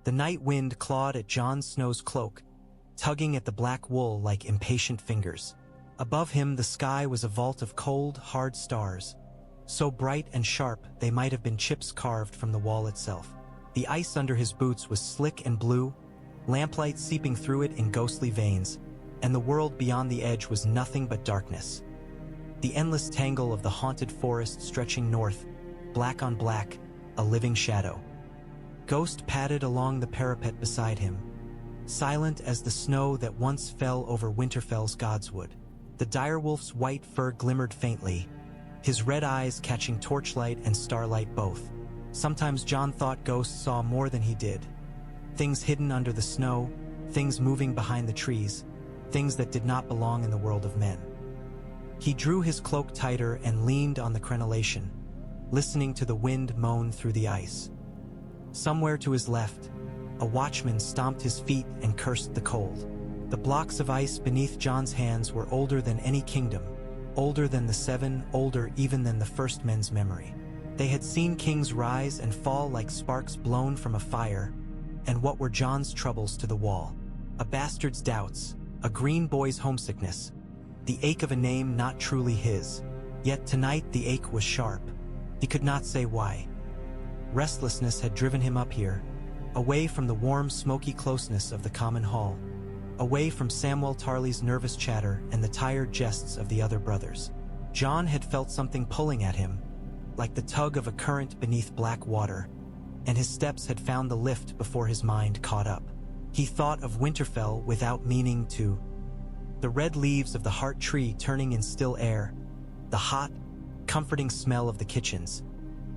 The night wind clawed at Jon Snow's cloak, tugging at the black wool like impatient fingers. Above him, the sky was a vault of cold, hard stars, so bright and sharp they might have been chips carved from the wall itself. The ice under his boots was slick and blue, lamplight seeping through it in ghostly veins, and the world beyond the edge was nothing but darkness. The endless tangle of the haunted forest stretching north, black on black, a living shadow. Ghost padded along the parapet beside him, silent as the snow that once fell over Winterfell's godswood. The direwolf's white fur glimmered faintly, his red eyes catching torchlight and starlight both. Sometimes Jon thought Ghost saw more than he did. Things hidden under the snow, things moving behind the trees, things that did not belong in the world of men. He drew his cloak tighter and leaned on the crenellation, listening to the wind moan through the ice. Somewhere to his left, a watchman stomped his feet and cursed the cold. The blocks of ice beneath Jon's hands were older than any kingdom, older than the Seven, older even than the first men's memory. They had seen kings rise and fall like sparks blown from a fire, and what were Jon's troubles to the wall? A bastard's doubts, a green boy's homesickness, the ache of a name not truly his. Yet tonight the ache was sharp. He could not say why. Restlessness had driven him up here, away from the warm, smoky closeness of the common hall, away from Samwell Tarly's nervous chatter and the tired jests of the other brothers. Jon had felt something pulling at him, like the tug of a current beneath black water, and his steps had found the lift before his mind caught up. He thought of Winterfell without meaning to. The red leaves of the heart tree turning in still air, the hot, comforting smell of the kitchens,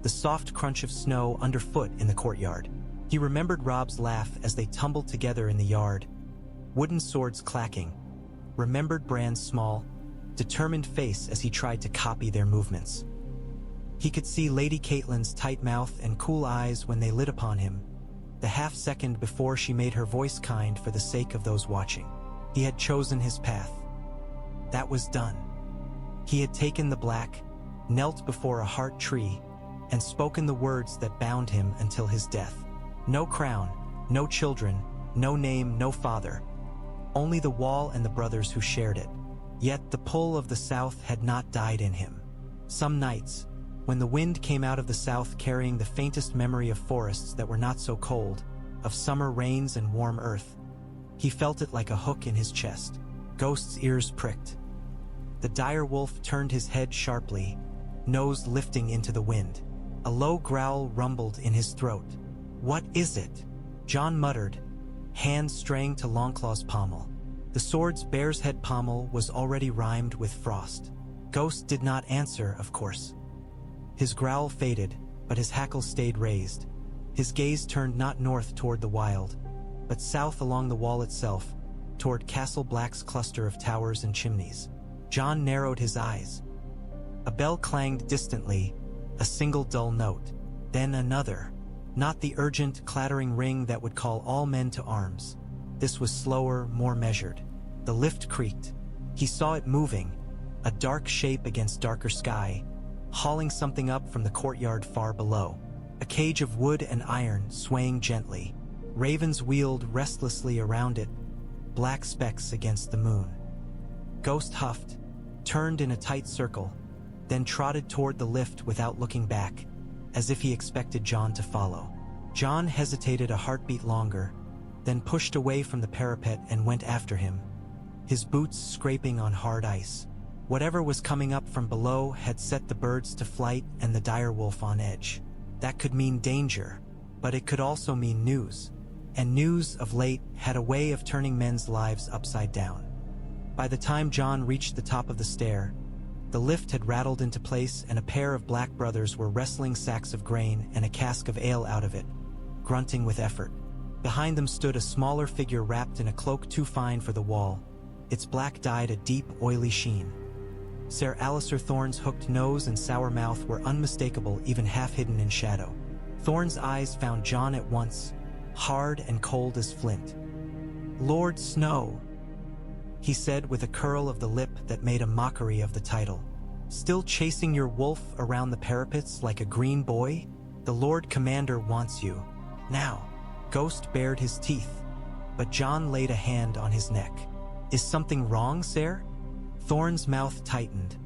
the soft crunch of snow underfoot in the courtyard. He remembered Robb's laugh as they tumbled together in the yard, wooden swords clacking, remembered Bran's small, determined face as he tried to copy their movements. He could see Lady Catelyn's tight mouth and cool eyes when they lit upon him, the half-second before she made her voice kind for the sake of those watching. He had chosen his path. That was done. He had taken the black, knelt before a heart tree, and spoken the words that bound him until his death. No crown, no children, no name, no father. Only the wall and the brothers who shared it. Yet the pull of the south had not died in him. Some nights, when the wind came out of the south carrying the faintest memory of forests that were not so cold, of summer rains and warm earth, he felt it like a hook in his chest. Ghost's ears pricked. The dire wolf turned his head sharply, nose lifting into the wind. A low growl rumbled in his throat. "What is it?" Jon muttered, hands straying to Longclaw's pommel. The sword's bear's head pommel was already rimed with frost. Ghost did not answer, of course. His growl faded, but his hackle stayed raised. His gaze turned not north toward the wild, but south along the wall itself, toward Castle Black's cluster of towers and chimneys. Jon narrowed his eyes. A bell clanged distantly, a single dull note, then another. Not the urgent, clattering ring that would call all men to arms. This was slower, more measured. The lift creaked. He saw it moving, a dark shape against darker sky, hauling something up from the courtyard far below. A cage of wood and iron swaying gently. Ravens wheeled restlessly around it, black specks against the moon. Ghost huffed, turned in a tight circle, then trotted toward the lift without looking back, as if he expected Jon to follow. Jon hesitated a heartbeat longer, then pushed away from the parapet and went after him, his boots scraping on hard ice. Whatever was coming up from below had set the birds to flight and the direwolf on edge. That could mean danger, but it could also mean news. And news, of late, had a way of turning men's lives upside down. By the time Jon reached the top of the stair, the lift had rattled into place and a pair of black brothers were wrestling sacks of grain and a cask of ale out of it, grunting with effort. Behind them stood a smaller figure wrapped in a cloak too fine for the wall, its black dyed a deep, oily sheen. Ser Alliser Thorne's hooked nose and sour mouth were unmistakable, even half hidden in shadow. Thorne's eyes found Jon at once, hard and cold as flint. "Lord Snow," he said with a curl of the lip that made a mockery of the title. "Still chasing your wolf around the parapets like a green boy? The Lord Commander wants you. Now." Ghost bared his teeth, but Jon laid a hand on his neck. "Is something wrong, Ser?" Thorne's mouth tightened,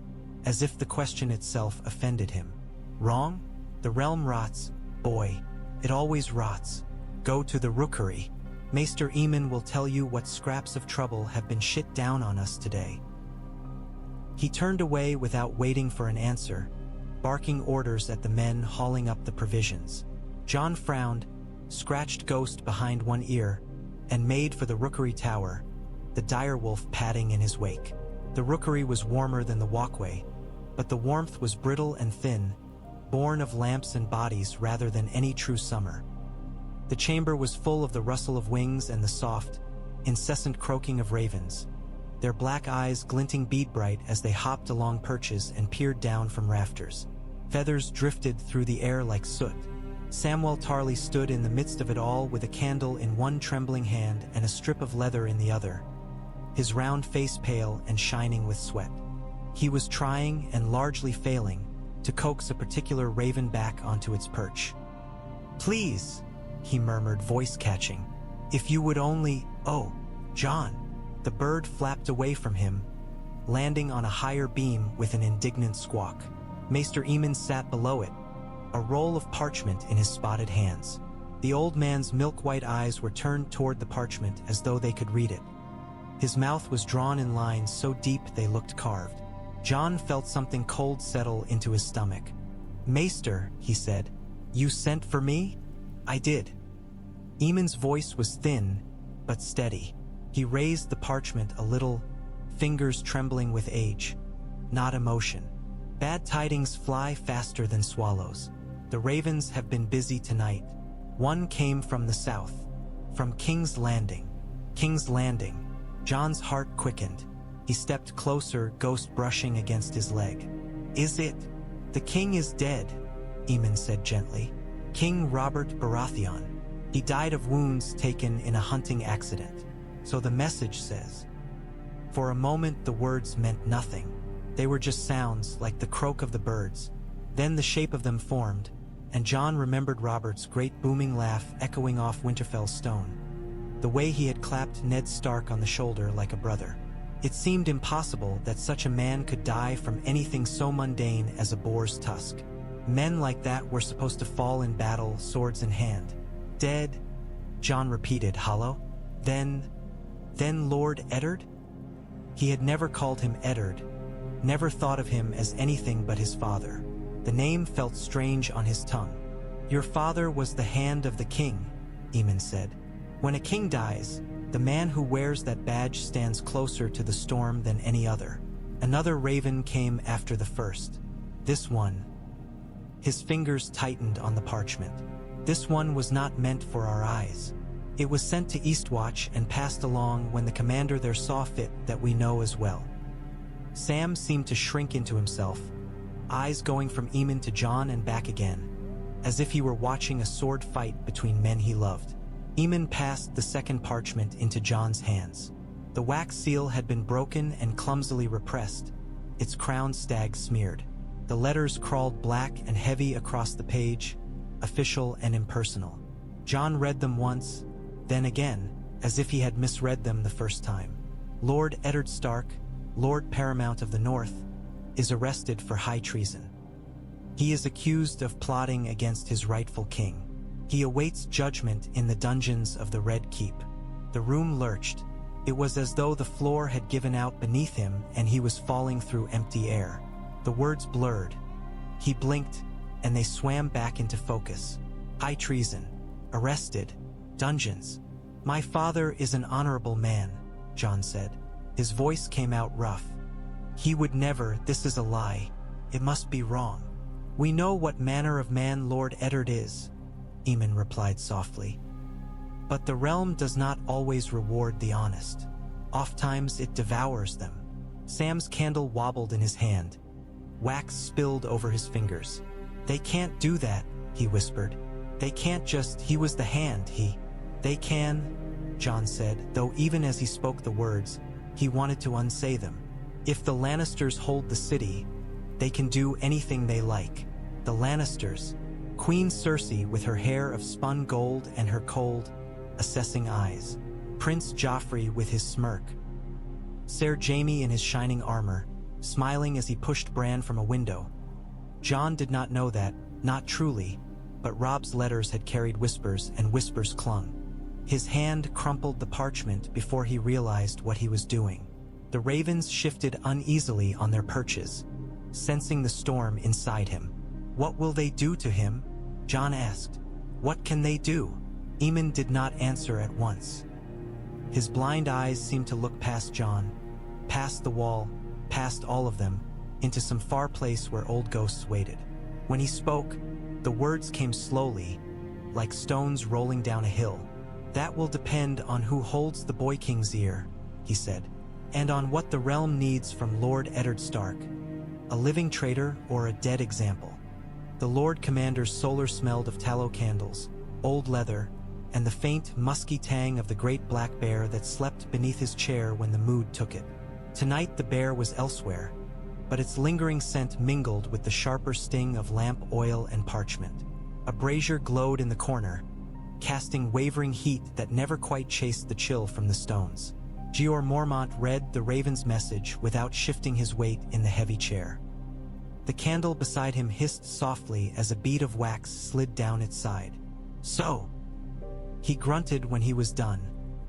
as if the question itself offended him. "Wrong? The realm rots, boy. It always rots. Go to the rookery. Maester Aemon will tell you what scraps of trouble have been shit down on us today." He turned away without waiting for an answer, barking orders at the men hauling up the provisions. Jon frowned, scratched Ghost behind one ear, and made for the rookery tower, the direwolf padding in his wake. The rookery was warmer than the walkway, but the warmth was brittle and thin, born of lamps and bodies rather than any true summer. The chamber was full of the rustle of wings and the soft, incessant croaking of ravens, their black eyes glinting bead-bright as they hopped along perches and peered down from rafters. Feathers drifted through the air like soot. Samwell Tarly stood in the midst of it all with a candle in one trembling hand and a strip of leather in the other, his round face pale and shining with sweat. He was trying, and largely failing, to coax a particular raven back onto its perch. "Please," he murmured, voice catching. "If you would only—" "Oh, Jon!" The bird flapped away from him, landing on a higher beam with an indignant squawk. Maester Aemon sat below it, a roll of parchment in his spotted hands. The old man's milk-white eyes were turned toward the parchment as though they could read it. His mouth was drawn in lines so deep they looked carved. Jon felt something cold settle into his stomach. "Maester," he said, "you sent for me?" "I did." Aemon's voice was thin, but steady. He raised the parchment a little, fingers trembling with age, not emotion. "Bad tidings fly faster than swallows. The ravens have been busy tonight. One came from the south, from King's Landing." King's Landing. Jon's heart quickened. He stepped closer, Ghost brushing against his leg. "Is it?" "The king is dead," Aemon said gently. "King Robert Baratheon. He died of wounds taken in a hunting accident. So the message says." For a moment the words meant nothing. They were just sounds, like the croak of the birds. Then the shape of them formed, and Jon remembered Robert's great booming laugh echoing off Winterfell's stone. The way he had clapped Ned Stark on the shoulder like a brother. It seemed impossible that such a man could die from anything so mundane as a boar's tusk. Men like that were supposed to fall in battle, swords in hand. "Dead?" Jon repeated, hollow. Then Lord Eddard?" He had never called him Eddard, never thought of him as anything but his father. The name felt strange on his tongue. "Your father was the hand of the king," Aemon said. "When a king dies, the man who wears that badge stands closer to the storm than any other. Another raven came after the first. This one." His fingers tightened on the parchment. "This one was not meant for our eyes. It was sent to Eastwatch and passed along when the commander there saw fit that we know as well." Sam seemed to shrink into himself, eyes going from Aemon to Jon and back again, as if he were watching a sword fight between men he loved. Aemon passed the second parchment into Jon's hands. The wax seal had been broken and clumsily repressed, its crowned stag smeared. The letters crawled black and heavy across the page, official and impersonal. Jon read them once, then again, as if he had misread them the first time. "Lord Eddard Stark, Lord Paramount of the North, is arrested for high treason. He is accused of plotting against his rightful king. He awaits judgment in the dungeons of the Red Keep." The room lurched. It was as though the floor had given out beneath him and he was falling through empty air. The words blurred. He blinked, and they swam back into focus. "High treason. Arrested. Dungeons. My father is an honorable man," Jon said. His voice came out rough. "He would never. This is a lie. It must be wrong." "We know what manner of man Lord Eddard is," Aemon replied softly. "But the realm does not always reward the honest. Ofttimes it devours them." Sam's candle wobbled in his hand. Wax spilled over his fingers. "They can't do that," he whispered. "They can't just— He was the hand, They can," Jon said, though even as he spoke the words, he wanted to unsay them. "If the Lannisters hold the city, they can do anything they like. The Lannisters." Queen Cersei, with her hair of spun gold and her cold, assessing eyes. Prince Joffrey with his smirk. Ser Jaime in his shining armor, smiling as he pushed Bran from a window. Jon did not know that, not truly, but Robb's letters had carried whispers, and whispers clung. His hand crumpled the parchment before he realized what he was doing. The ravens shifted uneasily on their perches, sensing the storm inside him. "What will they do to him?" Jon asked. "What can they do?" Aemon did not answer at once. His blind eyes seemed to look past Jon, past the wall, past all of them, into some far place where old ghosts waited. When he spoke, the words came slowly, like stones rolling down a hill. "That will depend on who holds the Boy King's ear," he said, "and on what the realm needs from Lord Eddard Stark. A living traitor or a dead example." The Lord Commander's solar smelled of tallow candles, old leather, and the faint, musky tang of the great black bear that slept beneath his chair when the mood took it. Tonight the bear was elsewhere, but its lingering scent mingled with the sharper sting of lamp oil and parchment. A brazier glowed in the corner, casting wavering heat that never quite chased the chill from the stones. Jeor Mormont read the raven's message without shifting his weight in the heavy chair. The candle beside him hissed softly as a bead of wax slid down its side. "So," he grunted when he was done,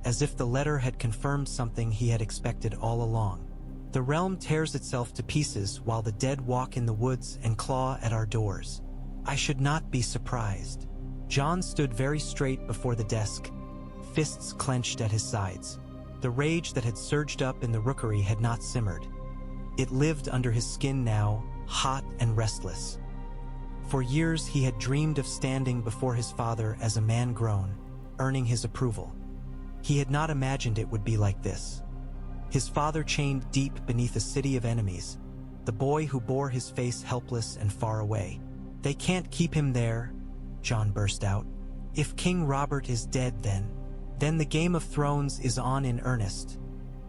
as if the letter had confirmed something he had expected all along. "The realm tears itself to pieces while the dead walk in the woods and claw at our doors. I should not be surprised." Jon stood very straight before the desk, fists clenched at his sides. The rage that had surged up in the rookery had not simmered. It lived under his skin now, hot and restless. For years he had dreamed of standing before his father as a man grown, earning his approval. He had not imagined it would be like this. His father chained deep beneath a city of enemies, the boy who bore his face helpless and far away. "They can't keep him there," Jon burst out. "If King Robert is dead, then the Game of Thrones is on in earnest."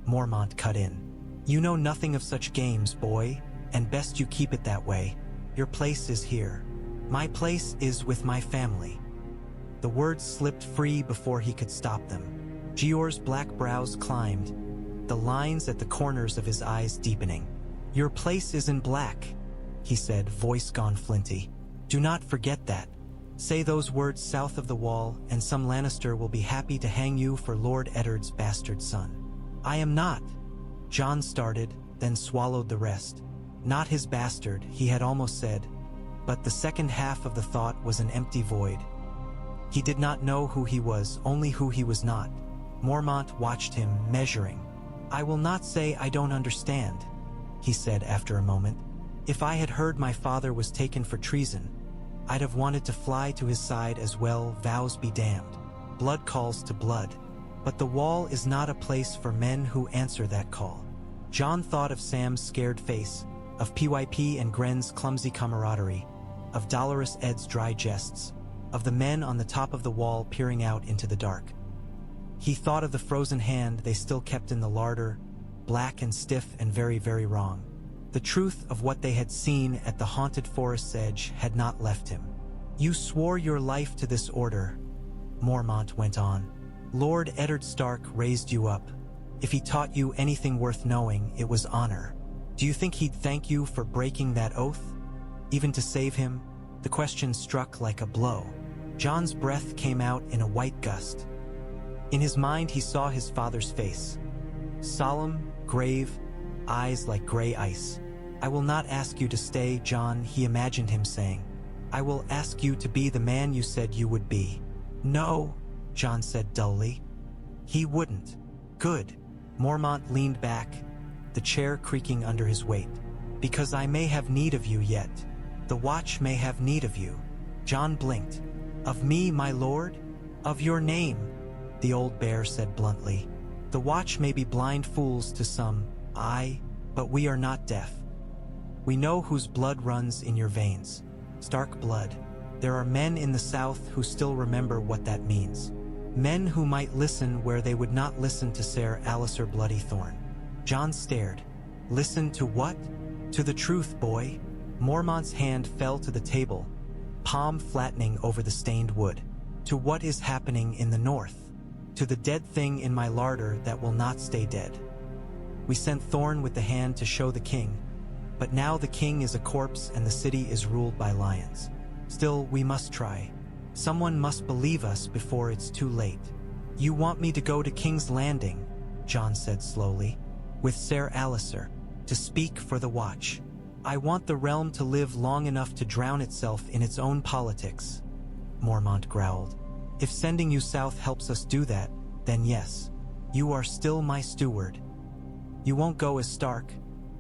Mormont cut in. "You know nothing of such games, boy, and best you keep it that way. Your place is here. My place is with my family." The words slipped free before he could stop them. Jeor's black brows climbed, the lines at the corners of his eyes deepening. "Your place is in black," he said, voice gone flinty. "Do not forget that. Say those words south of the wall, and some Lannister will be happy to hang you for Lord Eddard's bastard son." "I am not," Jon started, then swallowed the rest. Not his bastard, he had almost said, but the second half of the thought was an empty void. He did not know who he was, only who he was not. Mormont watched him, measuring. "I will not say I don't understand," he said after a moment. "If I had heard my father was taken for treason, I'd have wanted to fly to his side as well, vows be damned. Blood calls to blood. But the wall is not a place for men who answer that call." Jon thought of Sam's scared face, of PYP and Gren's clumsy camaraderie, of Dolorous Ed's dry jests, of the men on the top of the wall peering out into the dark. He thought of the frozen hand they still kept in the larder, black and stiff and very, very wrong. The truth of what they had seen at the haunted forest's edge had not left him. "You swore your life to this order," Mormont went on. "Lord Eddard Stark raised you up. If he taught you anything worth knowing, it was honor. Do you think he'd thank you for breaking that oath? Even to save him?" The question struck like a blow. Jon's breath came out in a white gust. In his mind he saw his father's face. Solemn, grave, eyes like gray ice. "I will not ask you to stay, Jon," he imagined him saying. "I will ask you to be the man you said you would be." "No," Jon said dully. "He wouldn't." "Good." Mormont leaned back, the chair creaking under his weight. "Because I may have need of you yet. The Watch may have need of you." Jon blinked. "Of me, my lord? Of your name?" the old bear said bluntly. "The Watch may be blind fools to some, aye, but we are not deaf. We know whose blood runs in your veins. Stark blood. There are men in the south who still remember what that means. Men who might listen where they would not listen to Ser Alliser Bloody Thorne." Jon stared. "Listen to what?" "To the truth, boy." Mormont's hand fell to the table, palm flattening over the stained wood. "To what is happening in the north. To the dead thing in my larder that will not stay dead. We sent Thorne with the hand to show the king, but now the king is a corpse and the city is ruled by lions. Still, we must try. Someone must believe us before it's too late. You want me to go to King's Landing, Jon said slowly, with Ser Alliser, to speak for the Watch. I want the realm to live long enough to drown itself in its own politics, Mormont growled. If sending you south helps us do that, then yes, you are still my steward. You won't go as Stark,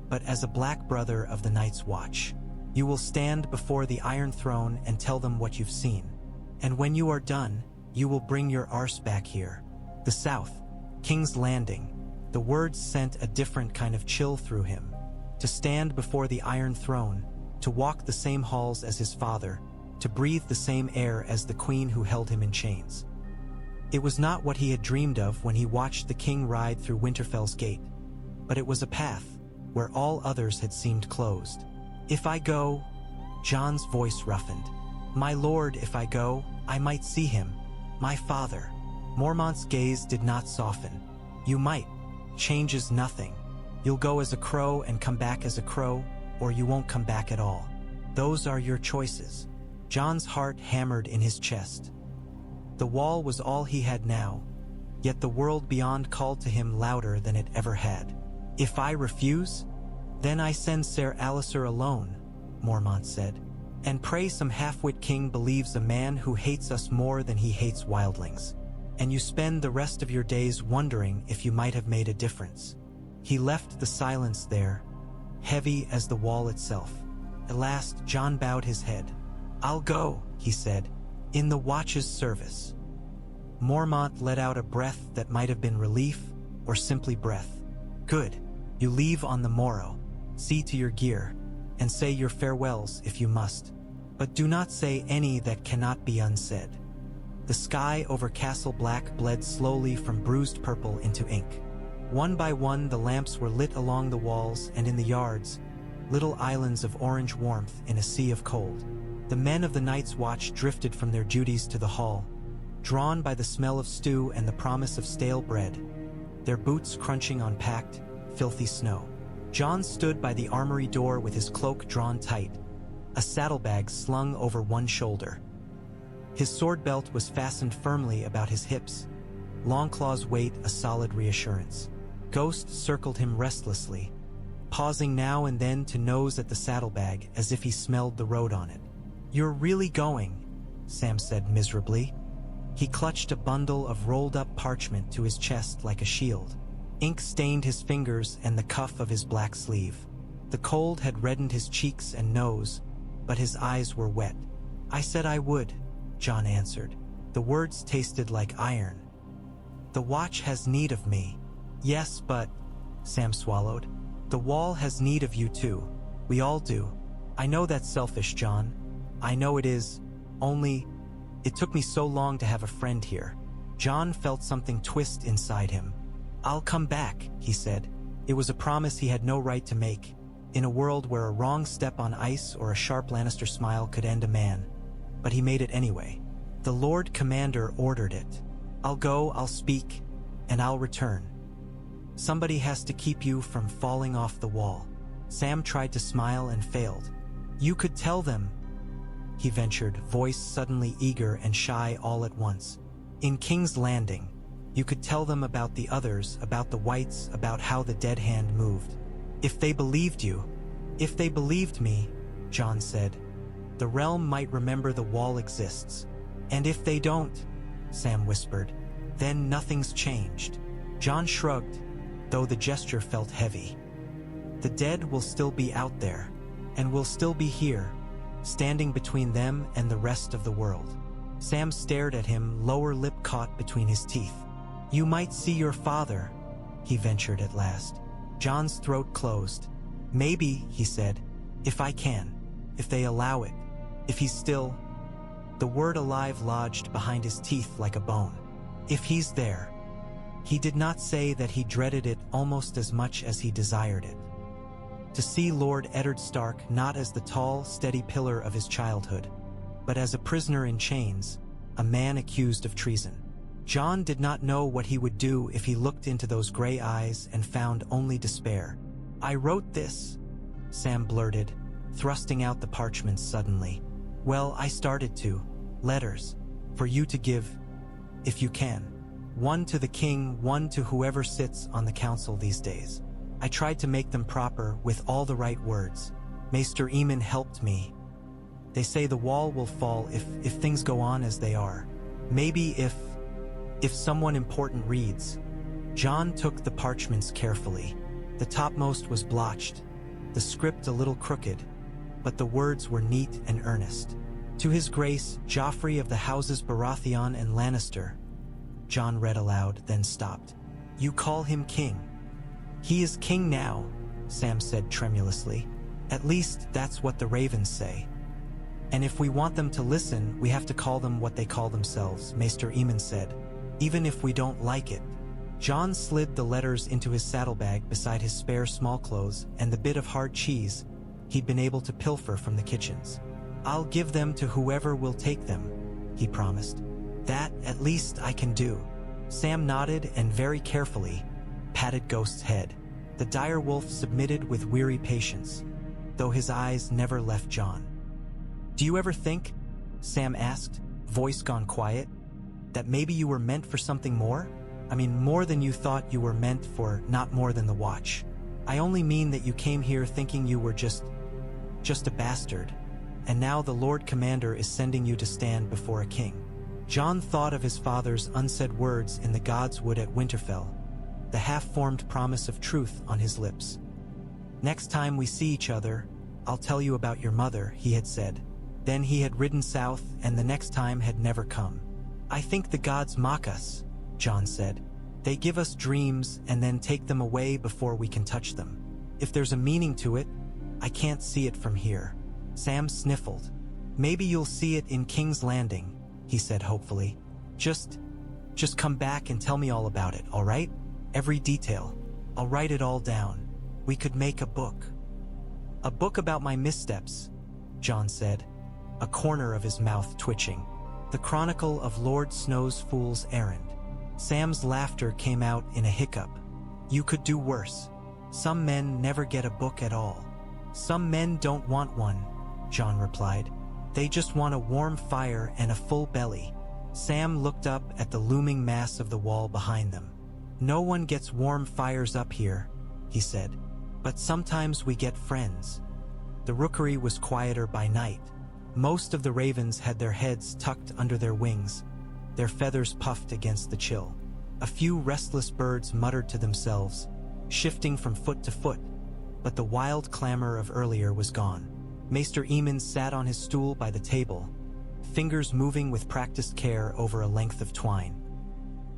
but as a black brother of the Night's Watch. You will stand before the Iron Throne and tell them what you've seen. And when you are done, you will bring your arse back here. The South, King's Landing. The words sent a different kind of chill through him. To stand before the Iron Throne, to walk the same halls as his father, to breathe the same air as the queen who held him in chains. It was not what he had dreamed of when he watched the king ride through Winterfell's gate, but it was a path where all others had seemed closed. If I go, Jon's voice roughened. My lord, if I go, I might see him, my father. Mormont's gaze did not soften. You might. Changes nothing. You'll go as a crow and come back as a crow, or you won't come back at all. Those are your choices. Jon's heart hammered in his chest. The wall was all he had now, yet the world beyond called to him louder than it ever had. If I refuse, then I send Ser Alliser alone, Mormont said, and pray some half-wit king believes a man who hates us more than he hates wildlings. And you spend the rest of your days wondering if you might have made a difference. He left the silence there, heavy as the wall itself. At last, Jon bowed his head. I'll go, he said, in the Watch's service. Mormont let out a breath that might have been relief or simply breath. Good. You leave on the morrow. See to your gear, and say your farewells if you must. But do not say any that cannot be unsaid. The sky over Castle Black bled slowly from bruised purple into ink. One by one the lamps were lit along the walls and in the yards, little islands of orange warmth in a sea of cold. The men of the Night's Watch drifted from their duties to the hall, drawn by the smell of stew and the promise of stale bread, their boots crunching on packed, filthy snow. Jon stood by the armory door with his cloak drawn tight, a saddlebag slung over one shoulder. His sword belt was fastened firmly about his hips, Longclaw's weight a solid reassurance. Ghost circled him restlessly, pausing now and then to nose at the saddlebag as if he smelled the road on it. You're really going, Sam said miserably. He clutched a bundle of rolled-up parchment to his chest like a shield. Ink stained his fingers and the cuff of his black sleeve. The cold had reddened his cheeks and nose, but his eyes were wet. I said I would, Jon answered. The words tasted like iron. The Watch has need of me. Yes, but, Sam swallowed. The Wall has need of you too. We all do. I know that's selfish, Jon. I know it is. Only, it took me so long to have a friend here. Jon felt something twist inside him. I'll come back, he said. It was a promise he had no right to make, in a world where a wrong step on ice or a sharp Lannister smile could end a man. But he made it anyway. The Lord Commander ordered it. I'll go, I'll speak, and I'll return. Somebody has to keep you from falling off the wall. Sam tried to smile and failed. You could tell them, he ventured, voice suddenly eager and shy all at once. In King's Landing, you could tell them about the others, about the wights, about how the dead hand moved. If they believed you, if they believed me, Jon said, the realm might remember the wall exists. And if they don't, Sam whispered, then nothing's changed. Jon shrugged, though the gesture felt heavy. The dead will still be out there, and will still be here, standing between them and the rest of the world. Sam stared at him, lower lip caught between his teeth. You might see your father, he ventured at last. Jon's throat closed. Maybe, he said, if I can, if they allow it, if he's still... The word alive lodged behind his teeth like a bone. If he's there. He did not say that he dreaded it almost as much as he desired it. To see Lord Eddard Stark not as the tall, steady pillar of his childhood, but as a prisoner in chains, a man accused of treason. Jon did not know what he would do if he looked into those gray eyes and found only despair. "I wrote this," Sam blurted, thrusting out the parchments suddenly. "Well, I started to. Letters. For you to give, if you can. One to the king, one to whoever sits on the council these days. I tried to make them proper with all the right words. Maester Aemon helped me. They say the wall will fall if things go on as they are. Maybe if someone important reads." Jon took the parchments carefully. The topmost was blotched, the script a little crooked, but the words were neat and earnest. "To His Grace, Joffrey of the houses Baratheon and Lannister," Jon read aloud, then stopped. "You call him king." "He is king now," Sam said tremulously. "At least that's what the ravens say. And if we want them to listen, we have to call them what they call themselves," Maester Aemon said. "Even if we don't like it." Jon slid the letters into his saddlebag beside his spare small clothes and the bit of hard cheese he'd been able to pilfer from the kitchens. "I'll give them to whoever will take them," he promised. "That, at least, I can do." Sam nodded and very carefully patted Ghost's head. The dire wolf submitted with weary patience, though his eyes never left Jon. "Do you ever think," Sam asked, voice gone quiet, "that maybe you were meant for something more? I mean, more than you thought you were meant for, not more than the Watch. I only mean that you came here thinking you were just a bastard, and now the Lord Commander is sending you to stand before a king." Jon thought of his father's unsaid words in the God's Wood at Winterfell, the half-formed promise of truth on his lips. "Next time we see each other, I'll tell you about your mother," he had said. Then he had ridden south, and the next time had never come. "I think the gods mock us," Jon said. "They give us dreams and then take them away before we can touch them. If there's a meaning to it, I can't see it from here." Sam sniffled. "Maybe you'll see it in King's Landing," he said hopefully. Just come back and tell me all about it, all right? Every detail. I'll write it all down. We could make a book." "A book about my missteps," Jon said, a corner of his mouth twitching. "The chronicle of Lord Snow's fool's errand." Sam's laughter came out in a hiccup. "You could do worse. Some men never get a book at all." "Some men don't want one," Jon replied. "They just want a warm fire and a full belly." Sam looked up at the looming mass of the wall behind them. "No one gets warm fires up here," he said. "But sometimes we get friends." The rookery was quieter by night. Most of the ravens had their heads tucked under their wings, their feathers puffed against the chill. A few restless birds muttered to themselves, shifting from foot to foot, but the wild clamor of earlier was gone. Maester Aemon sat on his stool by the table, fingers moving with practiced care over a length of twine.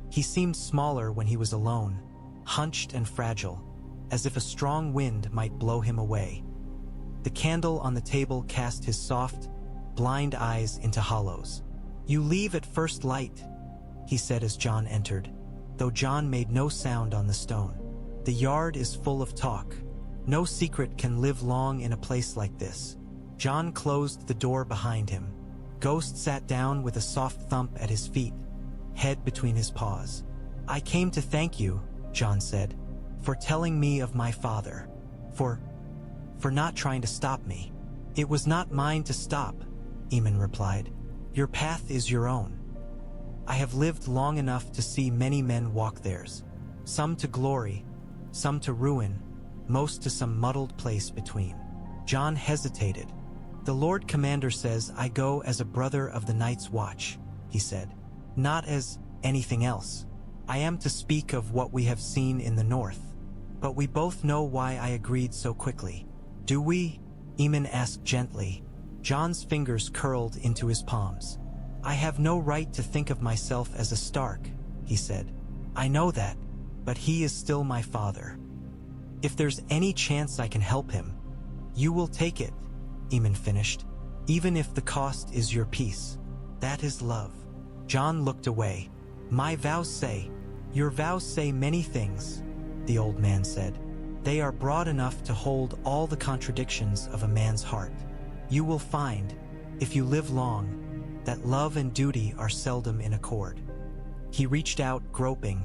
He seemed smaller when he was alone, hunched and fragile, as if a strong wind might blow him away. The candle on the table cast his soft, blind eyes into hollows. "You leave at first light," he said as Jon entered, though Jon made no sound on the stone. "The yard is full of talk. No secret can live long in a place like this." Jon closed the door behind him. Ghost sat down with a soft thump at his feet, head between his paws. "I came to thank you," Jon said, "for telling me of my father. For not trying to stop me." "It was not mine to stop," Aemon replied. "Your path is your own. I have lived long enough to see many men walk theirs. Some to glory, some to ruin, most to some muddled place between." Jon hesitated. "The Lord Commander says I go as a brother of the Night's Watch," he said. "Not as anything else. I am to speak of what we have seen in the north. But we both know why I agreed so quickly." "Do we?" Aemon asked gently. Jon's fingers curled into his palms. "I have no right to think of myself as a Stark," he said. "I know that, but he is still my father. If there's any chance I can help him, you will take it," Aemon finished, "even if the cost is your peace. That is love." Jon looked away. "My vows say." "Your vows say many things," the old man said. "They are broad enough to hold all the contradictions of a man's heart. You will find, if you live long, that love and duty are seldom in accord." He reached out, groping.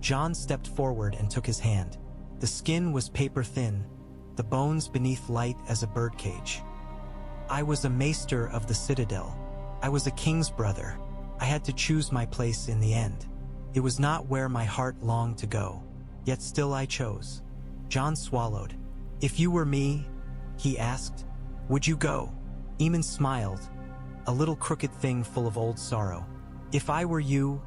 Jon stepped forward and took his hand. The skin was paper-thin, the bones beneath light as a birdcage. I was a maester of the citadel. I was a king's brother. I had to choose my place in the end. It was not where my heart longed to go, yet still I chose. Jon swallowed. If you were me, he asked, would you go? Aemon smiled, a little crooked thing full of old sorrow. If I were you,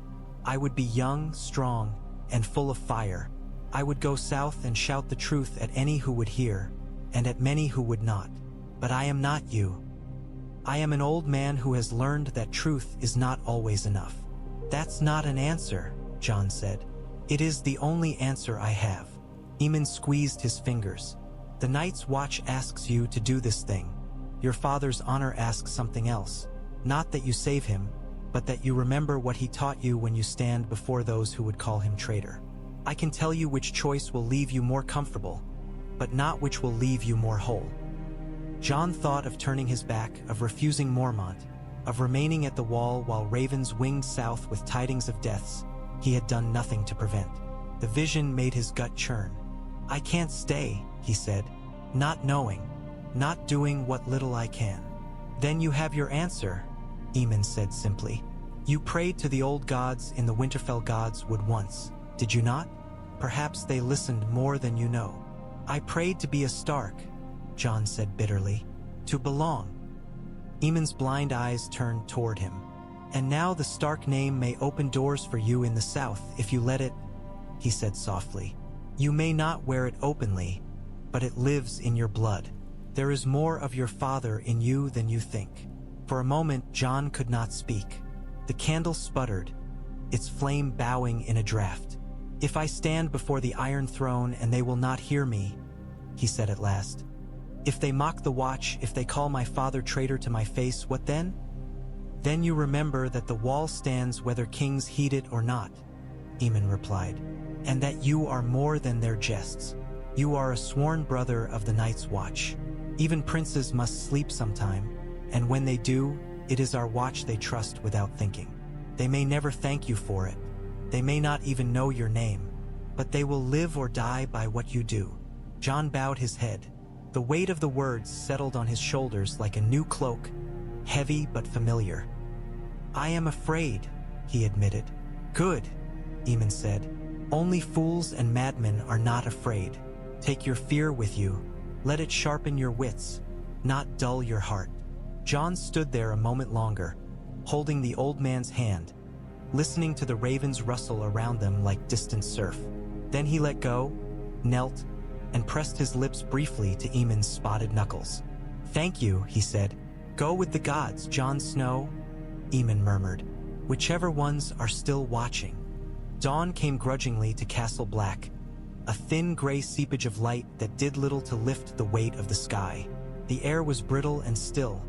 I would be young, strong, and full of fire. I would go south and shout the truth at any who would hear, and at many who would not. But I am not you. I am an old man who has learned that truth is not always enough. That's not an answer, Jon said. It is the only answer I have. Aemon squeezed his fingers. The Night's Watch asks you to do this thing. Your father's honor asks something else. Not that you save him, but that you remember what he taught you when you stand before those who would call him traitor. I can tell you which choice will leave you more comfortable, but not which will leave you more whole. Jon thought of turning his back, of refusing Mormont, of remaining at the wall while ravens winged south with tidings of deaths he had done nothing to prevent. The vision made his gut churn. I can't stay, he said, not knowing, not doing what little I can. Then you have your answer, Aemon said simply. You prayed to the old gods in the Winterfell gods would once, did you not? Perhaps they listened more than you know. I prayed to be a Stark, Jon said bitterly, to belong. Aemon's blind eyes turned toward him. And now the Stark name may open doors for you in the south if you let it, he said softly. You may not wear it openly, but it lives in your blood. There is more of your father in you than you think. For a moment, Jon could not speak. The candle sputtered, its flame bowing in a draught. If I stand before the Iron Throne and they will not hear me, he said at last. If they mock the Watch, if they call my father traitor to my face, what then? Then you remember that the wall stands whether kings heed it or not, Aemon replied, and that you are more than their jests. You are a sworn brother of the Night's Watch. Even princes must sleep sometime, and when they do, it is our watch they trust without thinking. They may never thank you for it. They may not even know your name, but they will live or die by what you do. Jon bowed his head. The weight of the words settled on his shoulders like a new cloak, heavy but familiar. I am afraid, he admitted. Good, Aemon said. Only fools and madmen are not afraid. Take your fear with you. Let it sharpen your wits, not dull your heart. Jon stood there a moment longer, holding the old man's hand, listening to the ravens rustle around them like distant surf. Then he let go, knelt, and pressed his lips briefly to Aemon's spotted knuckles. Thank you, he said. Go with the gods, Jon Snow, Aemon murmured. Whichever ones are still watching. Dawn came grudgingly to Castle Black, a thin gray seepage of light that did little to lift the weight of the sky. The air was brittle and still,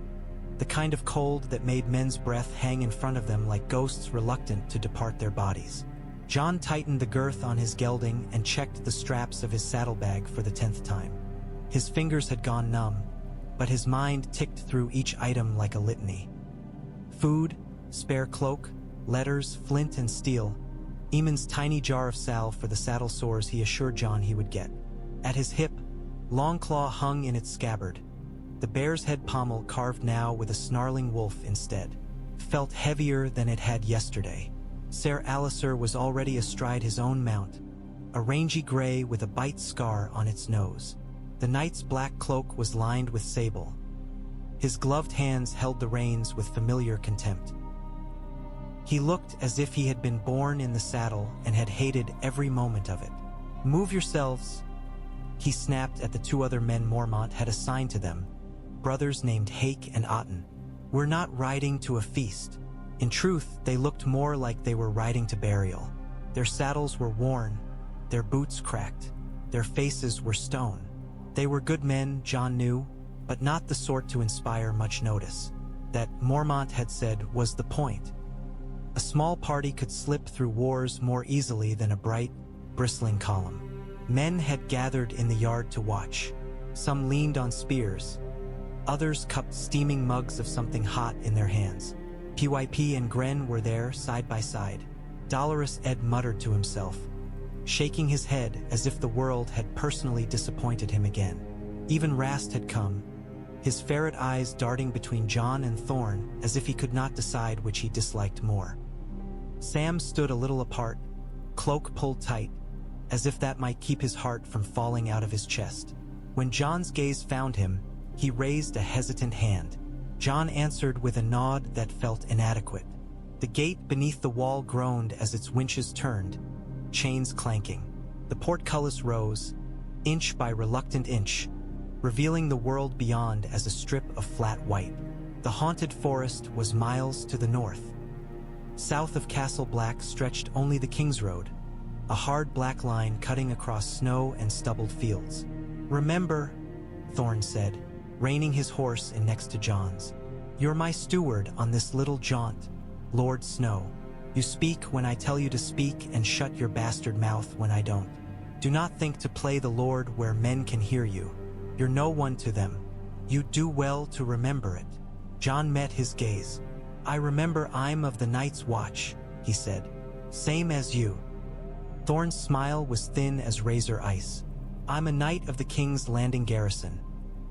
the kind of cold that made men's breath hang in front of them like ghosts reluctant to depart their bodies. Jon tightened the girth on his gelding and checked the straps of his saddlebag for the 10th time. His fingers had gone numb, but his mind ticked through each item like a litany. Food, spare cloak, letters, flint and steel, Aemon's tiny jar of salve for the saddle sores he assured Jon he would get. At his hip, Longclaw hung in its scabbard. The bear's head pommel, carved now with a snarling wolf instead, felt heavier than it had yesterday. Ser Alliser was already astride his own mount, a rangy gray with a bite scar on its nose. The knight's black cloak was lined with sable. His gloved hands held the reins with familiar contempt. He looked as if he had been born in the saddle and had hated every moment of it. Move yourselves, he snapped at the two other men Mormont had assigned to them, brothers named Hake and Otten. We're not riding to a feast. In truth, they looked more like they were riding to burial. Their saddles were worn, their boots cracked, their faces were stone. They were good men, Jon knew, but not the sort to inspire much notice. That, Mormont had said, was the point. A small party could slip through wars more easily than a bright, bristling column. Men had gathered in the yard to watch. Some leaned on spears. Others cupped steaming mugs of something hot in their hands. PYP and Gren were there side by side. Dolorous Ed muttered to himself, shaking his head as if the world had personally disappointed him again. Even Rast had come, his ferret eyes darting between Jon and Thorne as if he could not decide which he disliked more. Sam stood a little apart, cloak pulled tight, as if that might keep his heart from falling out of his chest. When Jon's gaze found him, he raised a hesitant hand. Jon answered with a nod that felt inadequate. The gate beneath the wall groaned as its winches turned, chains clanking. The portcullis rose, inch by reluctant inch, revealing the world beyond as a strip of flat white. The haunted forest was miles to the north. South of Castle Black stretched only the kingsroad, a hard black line cutting across snow and stubbled fields. "Remember," Thorne said, reining his horse in next to Jon's. "You're my steward on this little jaunt, Lord Snow. You speak when I tell you to speak and shut your bastard mouth when I don't. Do not think to play the Lord where men can hear you. You're no one to them. You'd do well to remember it." Jon met his gaze. "I remember I'm of the Night's Watch," he said. "Same as you." Thorne's smile was thin as razor ice. "I'm a knight of the King's Landing garrison,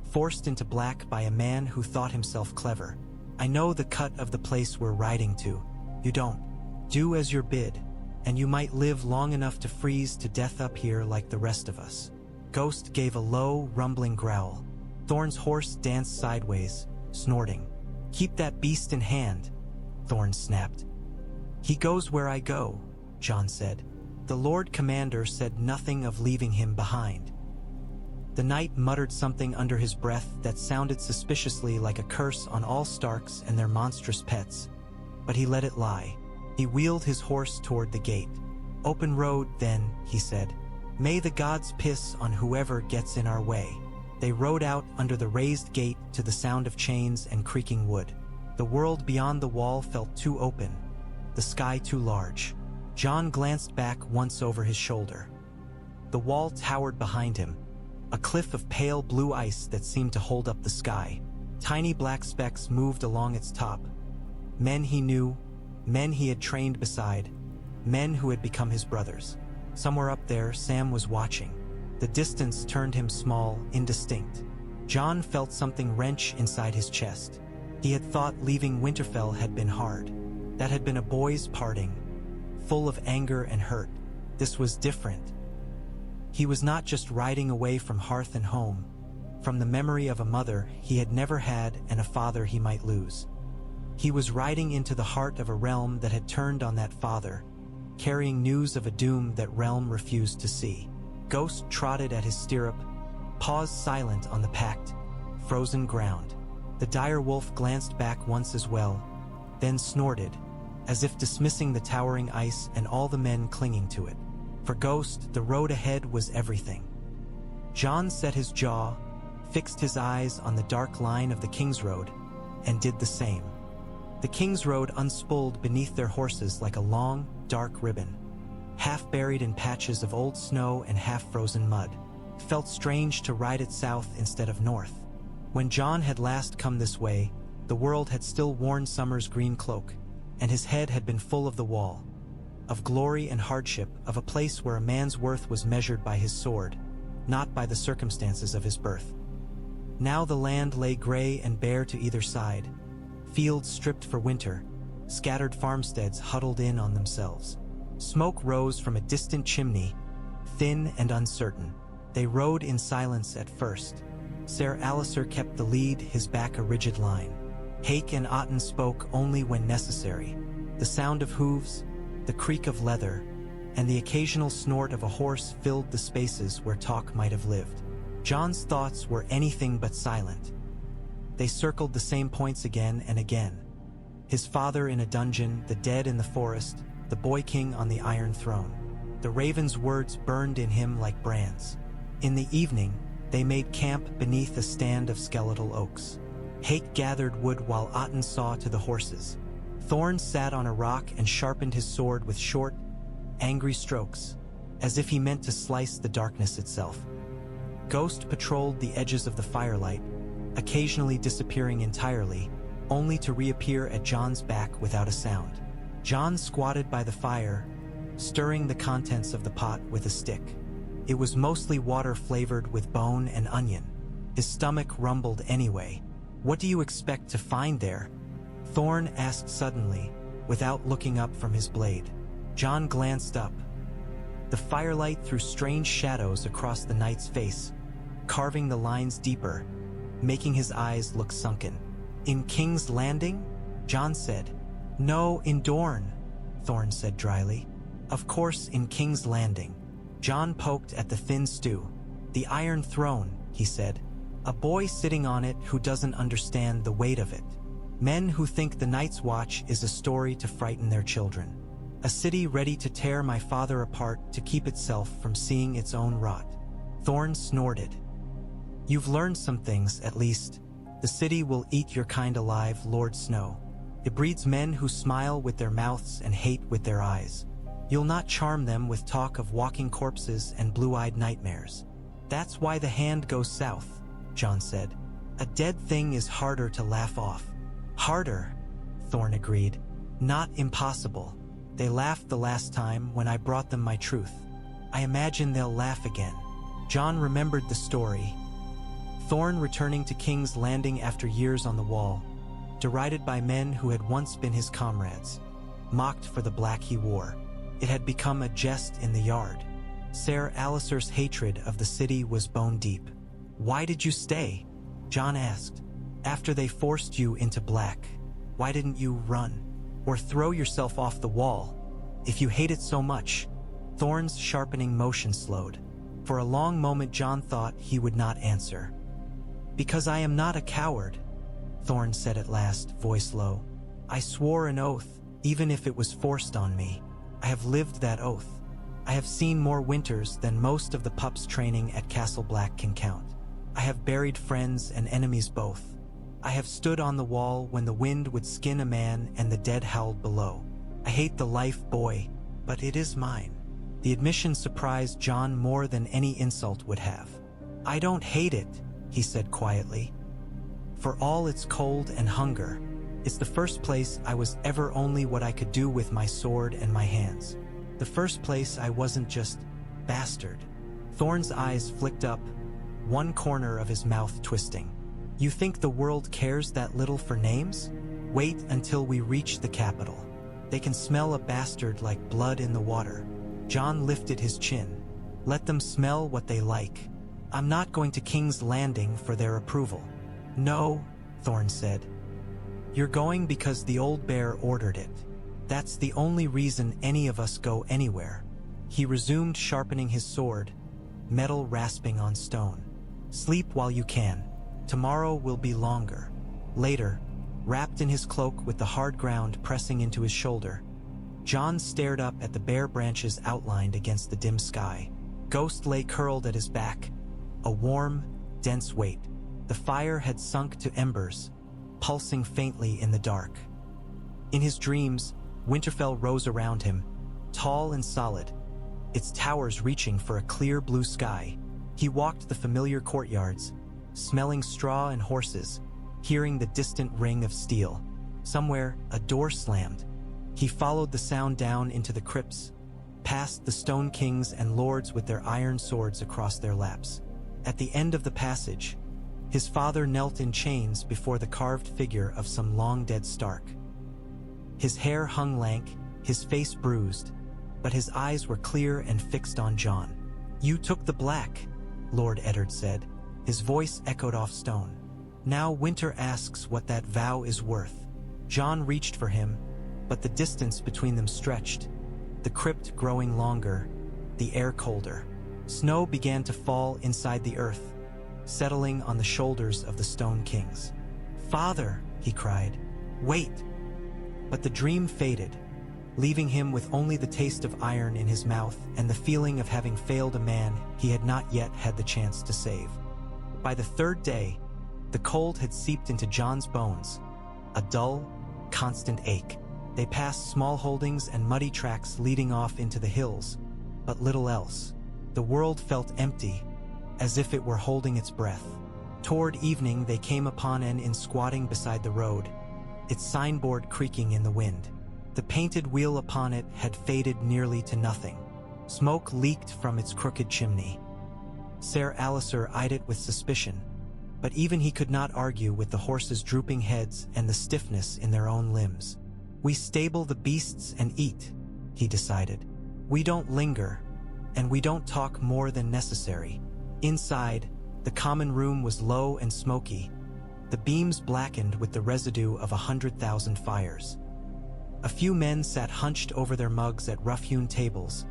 forced into black by a man who thought himself clever. I know the cut of the place we're riding to. You don't. Do as you're bid, and you might live long enough to freeze to death up here like the rest of us." Ghost gave a low, rumbling growl. Thorne's horse danced sideways, snorting. "Keep that beast in hand," Thorne snapped. "He goes where I go," Jon said. "The Lord Commander said nothing of leaving him behind." The knight muttered something under his breath that sounded suspiciously like a curse on all Starks and their monstrous pets, but he let it lie. He wheeled his horse toward the gate. "Open road, then," he said. "May the gods piss on whoever gets in our way." They rode out under the raised gate to the sound of chains and creaking wood. The world beyond the wall felt too open, the sky too large. Jon glanced back once over his shoulder. The wall towered behind him, a cliff of pale blue ice that seemed to hold up the sky. Tiny black specks moved along its top. Men he knew, men he had trained beside, men who had become his brothers. Somewhere up there, Sam was watching. The distance turned him small, indistinct. Jon felt something wrench inside his chest. He had thought leaving Winterfell had been hard. That had been a boy's parting, full of anger and hurt. This was different. He was not just riding away from hearth and home, from the memory of a mother he had never had and a father he might lose. He was riding into the heart of a realm that had turned on that father, carrying news of a doom that realm refused to see. Ghost trotted at his stirrup, paused silent on the packed, frozen ground. The dire wolf glanced back once as well, then snorted, as if dismissing the towering ice and all the men clinging to it. For Ghost, the road ahead was everything. Jon set his jaw, fixed his eyes on the dark line of the Kingsroad, and did the same. The Kingsroad unspooled beneath their horses like a long, dark ribbon, half buried in patches of old snow and half-frozen mud. It felt strange to ride it south instead of north. When Jon had last come this way, the world had still worn summer's green cloak, and his head had been full of the wall, of glory and hardship, of a place where a man's worth was measured by his sword, not by the circumstances of his birth. Now the land lay gray and bare to either side, fields stripped for winter, scattered farmsteads huddled in on themselves. Smoke rose from a distant chimney, thin and uncertain. They rode in silence at first. Ser Alliser kept the lead, his back a rigid line. Hake and Otten spoke only when necessary. The sound of hooves, the creak of leather, and the occasional snort of a horse filled the spaces where talk might have lived. Jon's thoughts were anything but silent. They circled the same points again and again. His father in a dungeon, the dead in the forest, the boy king on the Iron Throne. The raven's words burned in him like brands. In the evening, they made camp beneath a stand of skeletal oaks. Hake gathered wood while Otten saw to the horses. Thorne sat on a rock and sharpened his sword with short, angry strokes, as if he meant to slice the darkness itself. Ghost patrolled the edges of the firelight, occasionally disappearing entirely, only to reappear at Jon's back without a sound. Jon squatted by the fire, stirring the contents of the pot with a stick. It was mostly water flavored with bone and onion. His stomach rumbled anyway. "What do you expect to find there?" Thorne asked suddenly, without looking up from his blade. Jon glanced up. The firelight threw strange shadows across the knight's face, carving the lines deeper, making his eyes look sunken. "In King's Landing?" Jon said. "No, in Dorne," Thorne said dryly. "Of course in King's Landing." Jon poked at the thin stew. "The Iron Throne," he said. "A boy sitting on it who doesn't understand the weight of it. Men who think the Night's Watch is a story to frighten their children. A city ready to tear my father apart to keep itself from seeing its own rot." Thorne snorted. "You've learned some things, at least. The city will eat your kind alive, Lord Snow. It breeds men who smile with their mouths and hate with their eyes. You'll not charm them with talk of walking corpses and blue-eyed nightmares. That's why the hand goes south," Jon said. "A dead thing is harder to laugh off." "Harder," Thorne agreed. "Not impossible. They laughed the last time when I brought them my truth. I imagine they'll laugh again." Jon remembered the story. Thorne returning to King's Landing after years on the wall, derided by men who had once been his comrades, mocked for the black he wore. It had become a jest in the yard. Ser Alliser's hatred of the city was bone deep. "Why did you stay?" Jon asked. "After they forced you into black, why didn't you run? Or throw yourself off the wall? If you hate it so much." Thorne's sharpening motion slowed. For a long moment Jon thought he would not answer. "Because I am not a coward," Thorne said at last, voice low. "I swore an oath, even if it was forced on me. I have lived that oath. I have seen more winters than most of the pups training at Castle Black can count. I have buried friends and enemies both. I have stood on the wall when the wind would skin a man and the dead howled below. I hate the life, boy, but it is mine." The admission surprised Jon more than any insult would have. "I don't hate it," he said quietly. "For all its cold and hunger, it's the first place I was ever only what I could do with my sword and my hands. The first place I wasn't just bastard." Thorne's eyes flicked up, one corner of his mouth twisting. "You think the world cares that little for names? Wait until we reach the capital. They can smell a bastard like blood in the water." Jon lifted his chin. "Let them smell what they like. I'm not going to King's Landing for their approval." "No," Thorne said. "You're going because the old bear ordered it. That's the only reason any of us go anywhere." He resumed sharpening his sword, metal rasping on stone. "Sleep while you can. Tomorrow will be longer." Later, wrapped in his cloak with the hard ground pressing into his shoulder, Jon stared up at the bare branches outlined against the dim sky. Ghost lay curled at his back, a warm, dense weight. The fire had sunk to embers, pulsing faintly in the dark. In his dreams, Winterfell rose around him, tall and solid, its towers reaching for a clear blue sky. He walked the familiar courtyards, smelling straw and horses, hearing the distant ring of steel. Somewhere, a door slammed. He followed the sound down into the crypts, past the stone kings and lords with their iron swords across their laps. At the end of the passage, his father knelt in chains before the carved figure of some long-dead Stark. His hair hung lank, his face bruised, but his eyes were clear and fixed on Jon. "You took the black," Lord Eddard said. His voice echoed off stone. "Now Winter asks what that vow is worth." Jon reached for him, but the distance between them stretched, the crypt growing longer, the air colder. Snow began to fall inside the earth, settling on the shoulders of the Stone Kings. "Father," he cried, "wait!" But the dream faded, leaving him with only the taste of iron in his mouth and the feeling of having failed a man he had not yet had the chance to save. By the third day, the cold had seeped into Jon's bones, a dull, constant ache. They passed small holdings and muddy tracks leading off into the hills, but little else. The world felt empty, as if it were holding its breath. Toward evening they came upon an inn squatting beside the road, its signboard creaking in the wind. The painted wheel upon it had faded nearly to nothing. Smoke leaked from its crooked chimney. Ser Alliser eyed it with suspicion, but even he could not argue with the horses' drooping heads and the stiffness in their own limbs. "We stable the beasts and eat," he decided. "We don't linger, and we don't talk more than necessary." Inside, the common room was low and smoky, the beams blackened with the residue of 100,000 fires. A few men sat hunched over their mugs at rough-hewn tables,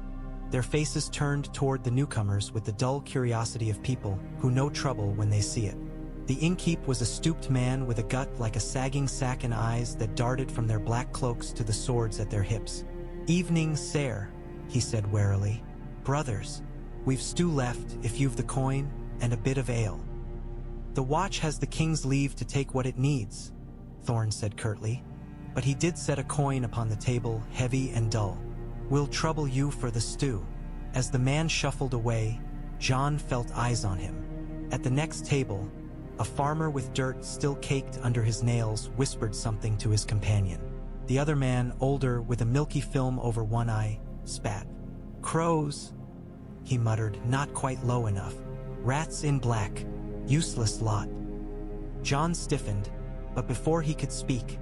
their faces turned toward the newcomers with the dull curiosity of people who know trouble when they see it. The innkeep was a stooped man with a gut like a sagging sack and eyes that darted from their black cloaks to the swords at their hips. "Evening, Ser," he said warily. "Brothers, we've stew left if you've the coin, and a bit of ale." "The watch has the king's leave to take what it needs," Thorne said curtly, but he did set a coin upon the table, heavy and dull. "We'll trouble you for the stew." As the man shuffled away, Jon felt eyes on him. At the next table, a farmer with dirt still caked under his nails whispered something to his companion. The other man, older, with a milky film over one eye, spat. "Crows," he muttered, not quite low enough. "Rats in black. Useless lot." Jon stiffened, but before he could speak,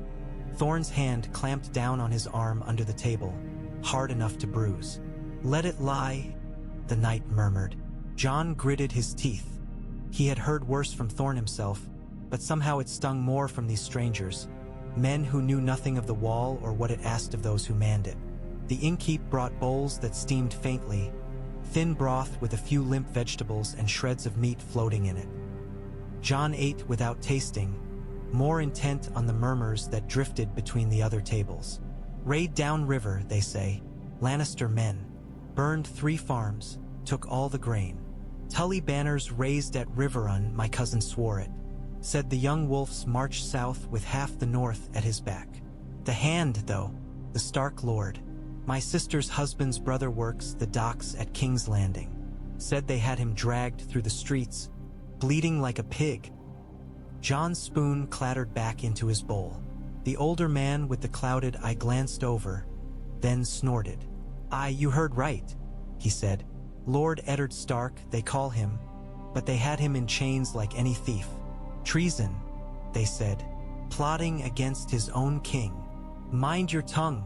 Thorne's hand clamped down on his arm under the table, hard enough to bruise. "Let it lie," the knight murmured. Jon gritted his teeth. He had heard worse from Thorne himself, but somehow it stung more from these strangers, men who knew nothing of the wall or what it asked of those who manned it. The innkeep brought bowls that steamed faintly, thin broth with a few limp vegetables and shreds of meat floating in it. Jon ate without tasting, more intent on the murmurs that drifted between the other tables. "Raid down river, they say. Lannister men. Burned 3 farms, took all the grain. Tully banners raised at Riverrun, my cousin swore it. Said the young wolves marched south with half the north at his back. The hand, though, the Stark lord. My sister's husband's brother works the docks at King's Landing. Said they had him dragged through the streets, bleeding like a pig." Jon's spoon clattered back into his bowl. The older man with the clouded eye glanced over, then snorted. "Aye, you heard right," he said. "Lord Eddard Stark, they call him, but they had him in chains like any thief. Treason, they said, plotting against his own king." "Mind your tongue,"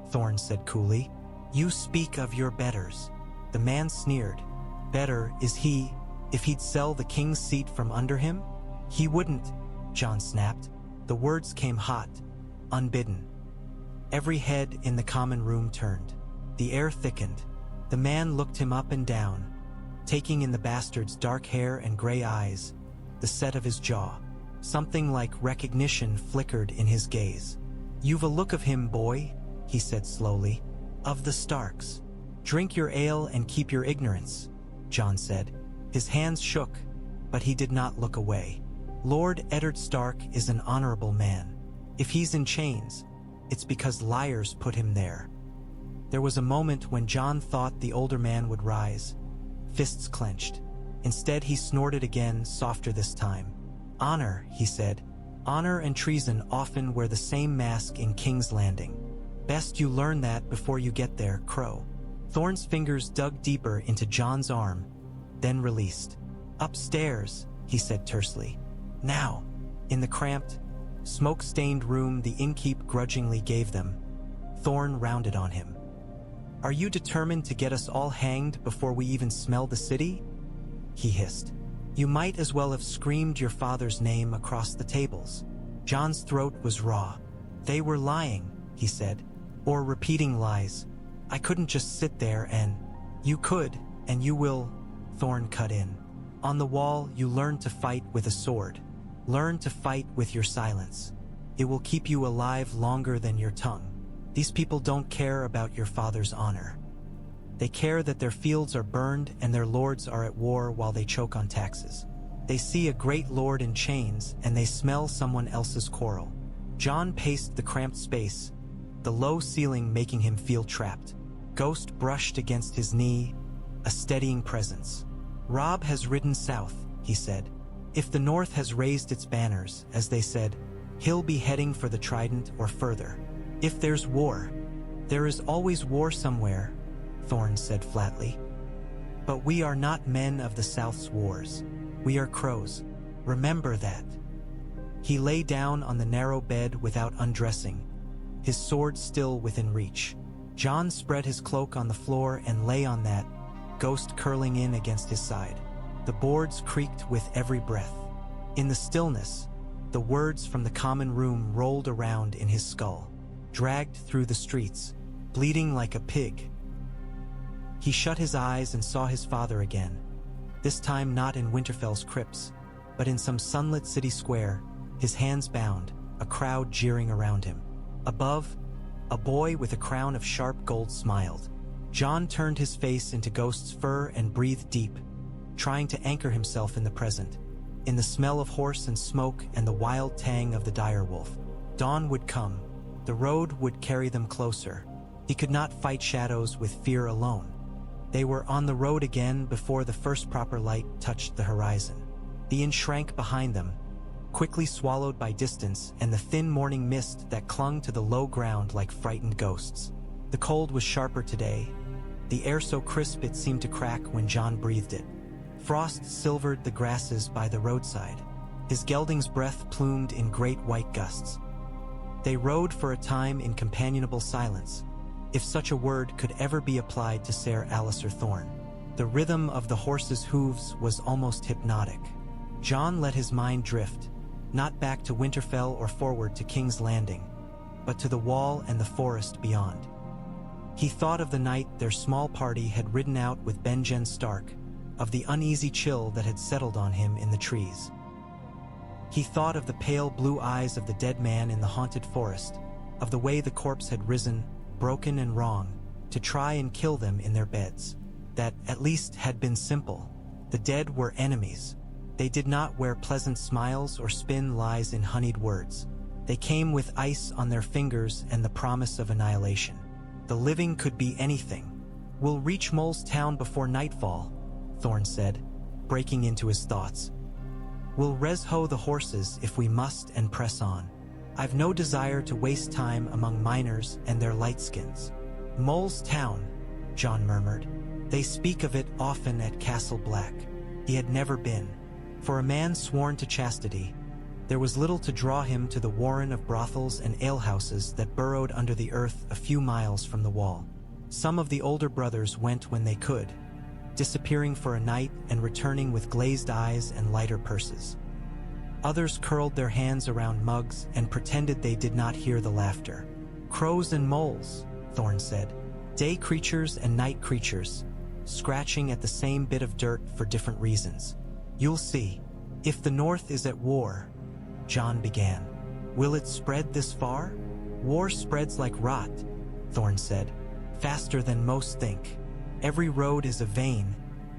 Thorne said coolly. "You speak of your betters." The man sneered. "Better is he, if he'd sell the king's seat from under him?" "He wouldn't," Jon snapped. The words came hot, unbidden. Every head in the common room turned. The air thickened. The man looked him up and down, taking in the bastard's dark hair and gray eyes, the set of his jaw. Something like recognition flickered in his gaze. "You've a look of him, boy," he said slowly. "Of the Starks." "Drink your ale and keep your ignorance," Jon said. His hands shook, but he did not look away. "Lord Eddard Stark is an honorable man. If he's in chains, it's because liars put him there." There was a moment when Jon thought the older man would rise, fists clenched. Instead, he snorted again, softer this time. "Honor," he said. "Honor and treason often wear the same mask in King's Landing. Best you learn that before you get there, Crow." Thorne's fingers dug deeper into Jon's arm, then released. "Upstairs," he said tersely. "Now." In the cramped, smoke-stained room the innkeep grudgingly gave them, Thorne rounded on him. "Are you determined to get us all hanged before we even smell the city?" he hissed. "You might as well have screamed your father's name across the tables." Jon's throat was raw. "They were lying," he said, "or repeating lies. I couldn't just sit there and—" "You could, and you will," Thorne cut in. "On the wall, you learn to fight with a sword. Learn to fight with your silence. It will keep you alive longer than your tongue. These people don't care about your father's honor. They care that their fields are burned and their lords are at war while they choke on taxes. They see a great lord in chains and they smell someone else's quarrel." Jon paced the cramped space, the low ceiling making him feel trapped. Ghost brushed against his knee, a steadying presence. "Robb has ridden south," he said. "If the North has raised its banners, as they said, he'll be heading for the Trident or further. If there's war, "There is always war somewhere," Thorne said flatly. "But we are not men of the South's wars. We are crows. Remember that." He lay down on the narrow bed without undressing, his sword still within reach. Jon spread his cloak on the floor and lay on that, ghost curling in against his side. The boards creaked with every breath. In the stillness, the words from the common room rolled around in his skull, dragged through the streets, bleeding like a pig. He shut his eyes and saw his father again, this time not in Winterfell's crypts, but in some sunlit city square, his hands bound, a crowd jeering around him. Above, a boy with a crown of sharp gold smiled. Jon turned his face into Ghost's fur and breathed deep, trying to anchor himself in the present, in the smell of horse and smoke and the wild tang of the direwolf. Dawn would come. The road would carry them closer. He could not fight shadows with fear alone. They were on the road again before the first proper light touched the horizon. The inn shrank behind them, quickly swallowed by distance and the thin morning mist that clung to the low ground like frightened ghosts. The cold was sharper today, the air so crisp it seemed to crack when Jon breathed it. Frost silvered the grasses by the roadside. His gelding's breath plumed in great white gusts. They rode for a time in companionable silence, if such a word could ever be applied to Ser Alliser Thorne. The rhythm of the horse's hooves was almost hypnotic. Jon let his mind drift, not back to Winterfell or forward to King's Landing, but to the wall and the forest beyond. He thought of the night their small party had ridden out with Jon Stark, of the uneasy chill that had settled on him in the trees. He thought of the pale blue eyes of the dead man in the haunted forest, of the way the corpse had risen, broken and wrong, to try and kill them in their beds. That, at least, had been simple. The dead were enemies. They did not wear pleasant smiles or spin lies in honeyed words. They came with ice on their fingers and the promise of annihilation. The living could be anything. "We'll reach Mole's Town before nightfall," Thorne said, breaking into his thoughts. "We'll res-hoe the horses if we must and press on. I've no desire to waste time among miners and their lightskins." "Mole's Town," Jon murmured. "They speak of it often at Castle Black." He had never been. For a man sworn to chastity, there was little to draw him to the warren of brothels and alehouses that burrowed under the earth a few miles from the wall. Some of the older brothers went when they could, disappearing for a night and returning with glazed eyes and lighter purses. Others curled their hands around mugs and pretended they did not hear the laughter. "Crows and moles," Thorne said. "Day creatures and night creatures, scratching at the same bit of dirt for different reasons. You'll see. If the North is at war," Jon began. "Will it spread this far?" "War spreads like rot," Thorne said. "Faster than most think. Every road is a vein,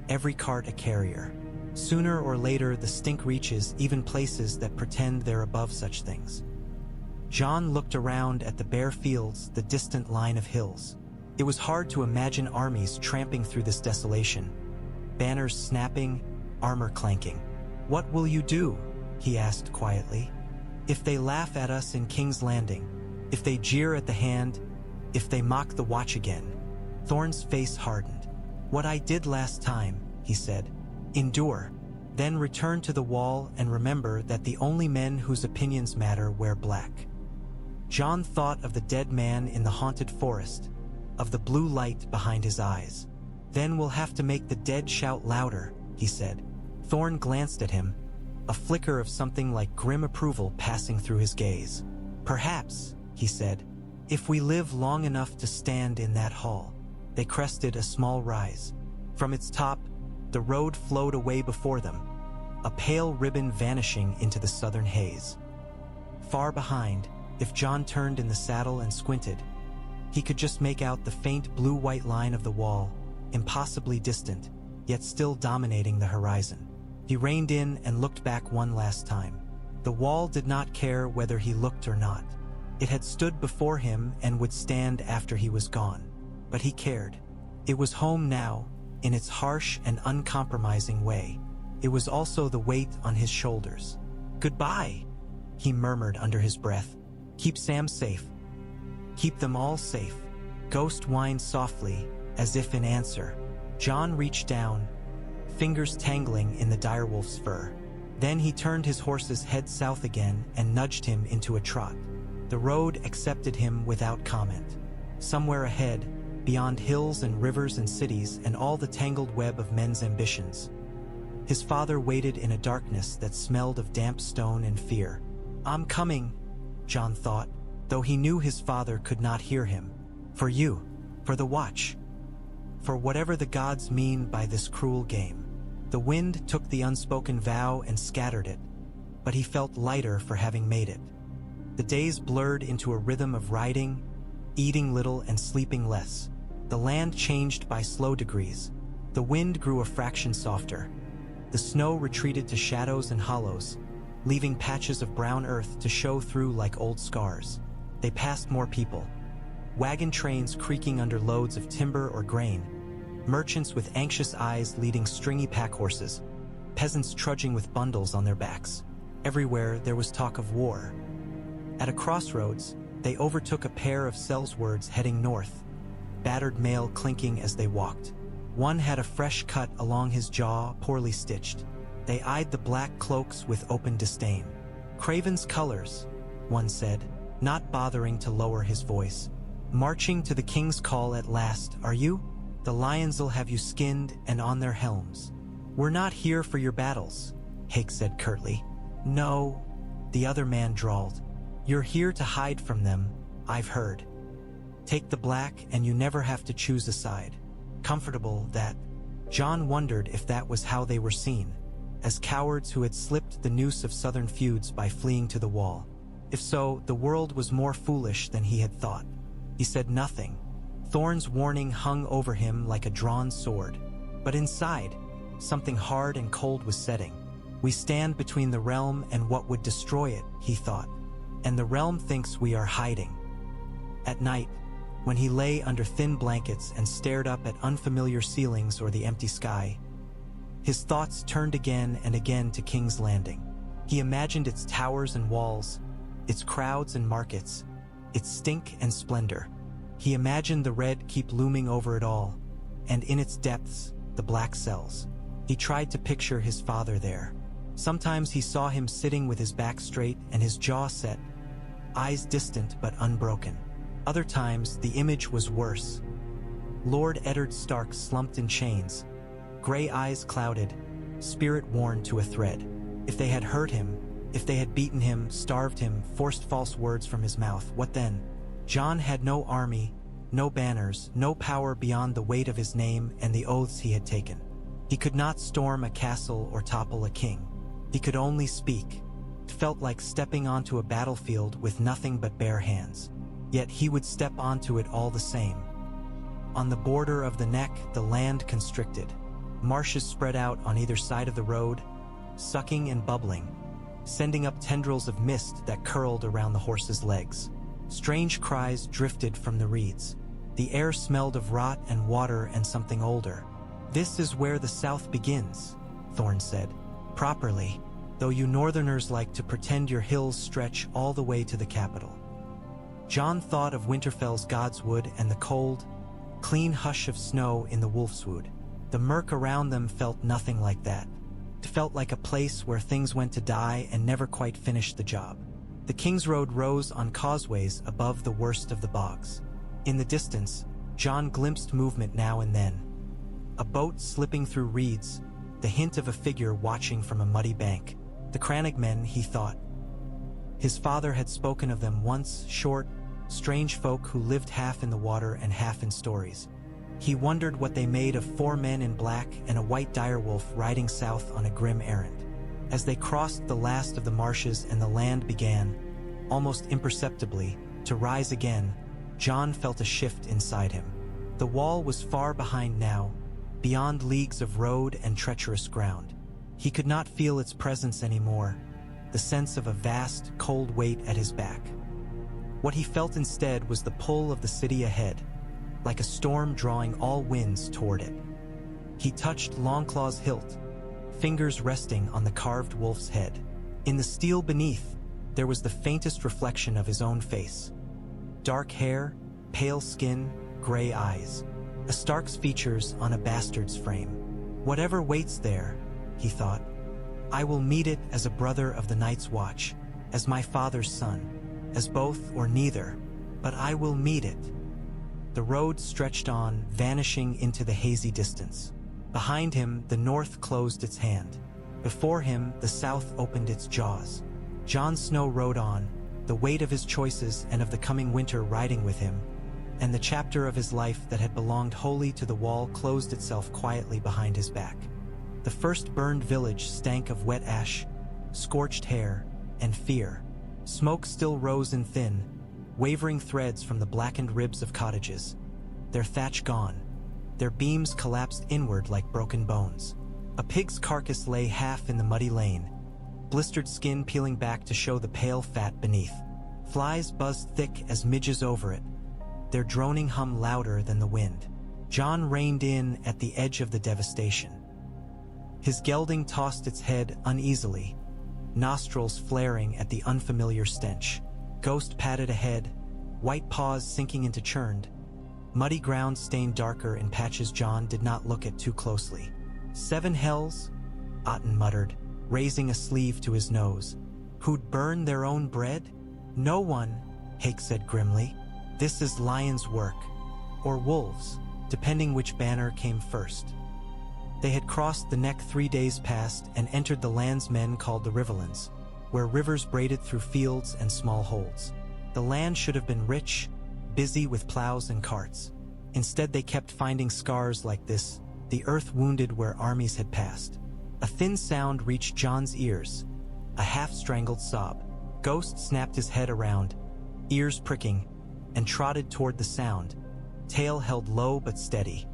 every cart a carrier. Sooner or later the stink reaches even places that pretend they're above such things." Jon looked around at the bare fields, the distant line of hills. It was hard to imagine armies tramping through this desolation, banners snapping, armor clanking. "What will you do?" he asked quietly. "If they laugh at us in King's Landing, if they jeer at the Hand, if they mock the Watch again?" Thorne's face hardened. "What I did last time," he said. "Endure. Then return to the wall and remember that the only men whose opinions matter wear black." Jon thought of the dead man in the haunted forest, of the blue light behind his eyes. "Then we'll have to make the dead shout louder," he said. Thorne glanced at him, a flicker of something like grim approval passing through his gaze. "Perhaps," he said, "if we live long enough to stand in that hall." They crested a small rise. From its top, the road flowed away before them, a pale ribbon vanishing into the southern haze. Far behind, if Jon turned in the saddle and squinted, he could just make out the faint blue-white line of the wall, impossibly distant, yet still dominating the horizon. He reined in and looked back one last time. The wall did not care whether he looked or not. It had stood before him and would stand after he was gone. But he cared. It was home now, in its harsh and uncompromising way. It was also the weight on his shoulders. "Goodbye," he murmured under his breath. "Keep Sam safe. Keep them all safe." Ghost whined softly, as if in answer. Jon reached down, fingers tangling in the direwolf's fur. Then he turned his horse's head south again and nudged him into a trot. The road accepted him without comment. Somewhere ahead, beyond hills and rivers and cities and all the tangled web of men's ambitions, his father waited in a darkness that smelled of damp stone and fear. "I'm coming," Jon thought, though he knew his father could not hear him. "For you, for the Watch, for whatever the gods mean by this cruel game." The wind took the unspoken vow and scattered it, but he felt lighter for having made it. The days blurred into a rhythm of riding, eating little and sleeping less. The land changed by slow degrees. The wind grew a fraction softer. The snow retreated to shadows and hollows, leaving patches of brown earth to show through like old scars. They passed more people. Wagon trains creaking under loads of timber or grain, merchants with anxious eyes leading stringy pack horses, peasants trudging with bundles on their backs. Everywhere there was talk of war. At a crossroads, they overtook a pair of sellswords heading north, battered mail clinking as they walked. One had a fresh cut along his jaw, poorly stitched. They eyed the black cloaks with open disdain. "Craven's colors," one said, not bothering to lower his voice. "Marching to the king's call at last, are you? The lions'll have you skinned and on their helms." "We're not here for your battles," Hake said curtly. "No," the other man drawled. "You're here to hide from them, I've heard. Take the black and you never have to choose a side." Comfortable, that. Jon wondered if that was how they were seen, as cowards who had slipped the noose of southern feuds by fleeing to the wall. If so, the world was more foolish than he had thought. He said nothing. Thorne's warning hung over him like a drawn sword. But inside, something hard and cold was setting. "We stand between the realm and what would destroy it," he thought. "And the realm thinks we are hiding." At night, when he lay under thin blankets and stared up at unfamiliar ceilings or the empty sky, his thoughts turned again and again to King's Landing. He imagined its towers and walls, its crowds and markets, its stink and splendor. He imagined the red keep looming over it all, and in its depths, the black cells. He tried to picture his father there. Sometimes he saw him sitting with his back straight and his jaw set, eyes distant but unbroken. Other times, the image was worse. Lord Eddard Stark slumped in chains, gray eyes clouded, spirit worn to a thread. If they had hurt him, if they had beaten him, starved him, forced false words from his mouth, what then? Jon had no army, no banners, no power beyond the weight of his name and the oaths he had taken. He could not storm a castle or topple a king. He could only speak. It felt like stepping onto a battlefield with nothing but bare hands. Yet he would step onto it all the same. On the border of the neck, the land constricted. Marshes spread out on either side of the road, sucking and bubbling, sending up tendrils of mist that curled around the horse's legs. Strange cries drifted from the reeds. The air smelled of rot and water and something older. "This is where the South begins," Thorne said. "Properly, though you Northerners like to pretend your hills stretch all the way to the capital." Jon thought of Winterfell's Godswood and the cold, clean hush of snow in the Wolfswood. The murk around them felt nothing like that. It felt like a place where things went to die and never quite finished the job. The kingsroad rose on causeways above the worst of the bogs. In the distance, Jon glimpsed movement now and then. A boat slipping through reeds, the hint of a figure watching from a muddy bank. The Crannogmen, he thought. His father had spoken of them once, short, strange folk who lived half in the water and half in stories. He wondered what they made of 4 men in black and a white direwolf riding south on a grim errand. As they crossed the last of the marshes and the land began, almost imperceptibly, to rise again, Jon felt a shift inside him. The wall was far behind now, beyond leagues of road and treacherous ground. He could not feel its presence anymore, the sense of a vast, cold weight at his back. What he felt instead was the pull of the city ahead, like a storm drawing all winds toward it. He touched Longclaw's hilt, fingers resting on the carved wolf's head. In the steel beneath, there was the faintest reflection of his own face. Dark hair, pale skin, gray eyes. A Stark's features on a bastard's frame. Whatever waits there, he thought. I will meet it as a brother of the Night's Watch, as my father's son, as both or neither, but I will meet it. The road stretched on, vanishing into the hazy distance. Behind him, the north closed its hand. Before him, the south opened its jaws. Jon Snow rode on, the weight of his choices and of the coming winter riding with him, and the chapter of his life that had belonged wholly to the wall closed itself quietly behind his back. The first burned village stank of wet ash, scorched hair, and fear. Smoke still rose in thin, wavering threads from the blackened ribs of cottages. Their thatch gone, their beams collapsed inward like broken bones. A pig's carcass lay half in the muddy lane, blistered skin peeling back to show the pale fat beneath. Flies buzzed thick as midges over it, their droning hum louder than the wind. Jon reined in at the edge of the devastation. His gelding tossed its head uneasily, nostrils flaring at the unfamiliar stench. Ghost padded ahead, white paws sinking into churned, muddy ground stained darker in patches Jon did not look at too closely. 7 hells? Otten muttered, raising a sleeve to his nose. Who'd burn their own bread? No one, Hake said grimly. This is lions' work, or wolves, depending which banner came first. They had crossed the neck 3 days past and entered the lands men called the Riverlands, where rivers braided through fields and small holds. The land should have been rich, busy with plows and carts. Instead they kept finding scars like this, the earth wounded where armies had passed. A thin sound reached Jon's ears, a half-strangled sob. Ghost snapped his head around, ears pricking, and trotted toward the sound, tail held low but steady.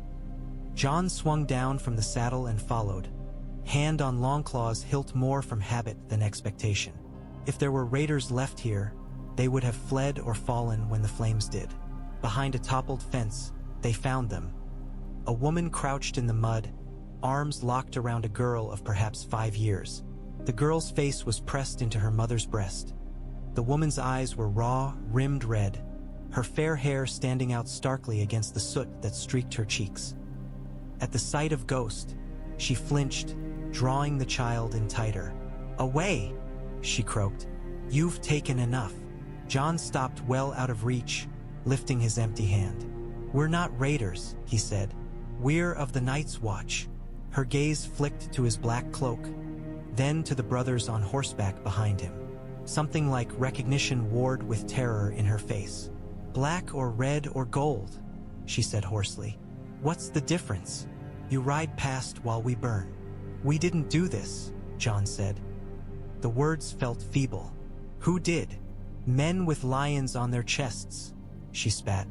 Jon swung down from the saddle and followed, hand on Longclaw's hilt more from habit than expectation. If there were raiders left here, they would have fled or fallen when the flames did. Behind a toppled fence, they found them. A woman crouched in the mud, arms locked around a girl of perhaps 5 years. The girl's face was pressed into her mother's breast. The woman's eyes were raw, rimmed red, her fair hair standing out starkly against the soot that streaked her cheeks. At the sight of Ghost, she flinched, drawing the child in tighter. "Away!" she croaked. "You've taken enough." Jon stopped well out of reach, lifting his empty hand. "We're not raiders," he said. "We're of the Night's Watch." Her gaze flicked to his black cloak, then to the brothers on horseback behind him. Something like recognition warred with terror in her face. "Black or red or gold," she said hoarsely. "What's the difference? You ride past while we burn." "We didn't do this," Jon said. The words felt feeble. "Who did?" "Men with lions on their chests," she spat.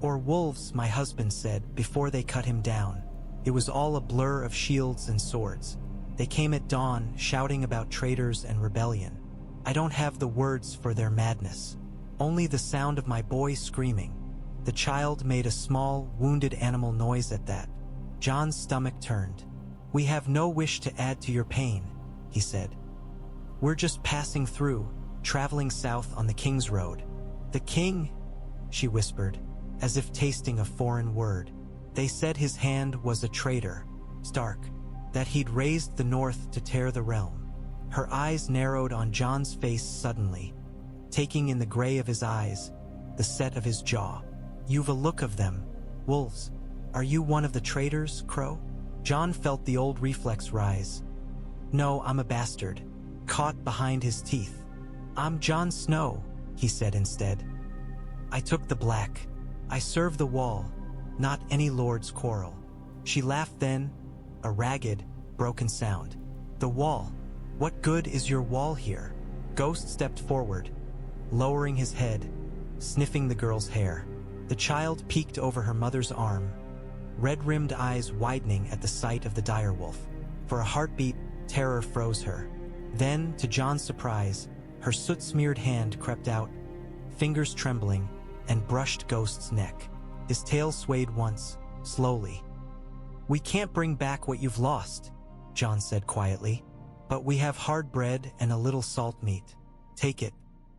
"Or wolves," my husband said, before they cut him down. It was all a blur of shields and swords. They came at dawn, shouting about traitors and rebellion. I don't have the words for their madness. Only the sound of my boy screaming. The child made a small, wounded animal noise at that. Jon's stomach turned. "We have no wish to add to your pain," he said. "We're just passing through, traveling south on the kingsroad." "The king?" she whispered, as if tasting a foreign word. "They said his hand was a traitor, Stark, that he'd raised the north to tear the realm." Her eyes narrowed on Jon's face suddenly, taking in the gray of his eyes, the set of his jaw. "You've a look of them, wolves. Are you one of the traitors, Crow?" Jon felt the old reflex rise. "No, I'm a bastard," caught behind his teeth. "I'm Jon Snow," he said instead. "I took the black. I serve the wall, not any lord's quarrel." She laughed then, a ragged, broken sound. "The wall? What good is your wall here?" Ghost stepped forward, lowering his head, sniffing the girl's hair. The child peeked over her mother's arm, red-rimmed eyes widening at the sight of the direwolf. For a heartbeat, terror froze her. Then, to Jon's surprise, her soot-smeared hand crept out, fingers trembling, and brushed Ghost's neck. His tail swayed once, slowly. "We can't bring back what you've lost," Jon said quietly. "But we have hard bread and a little salt meat. Take it.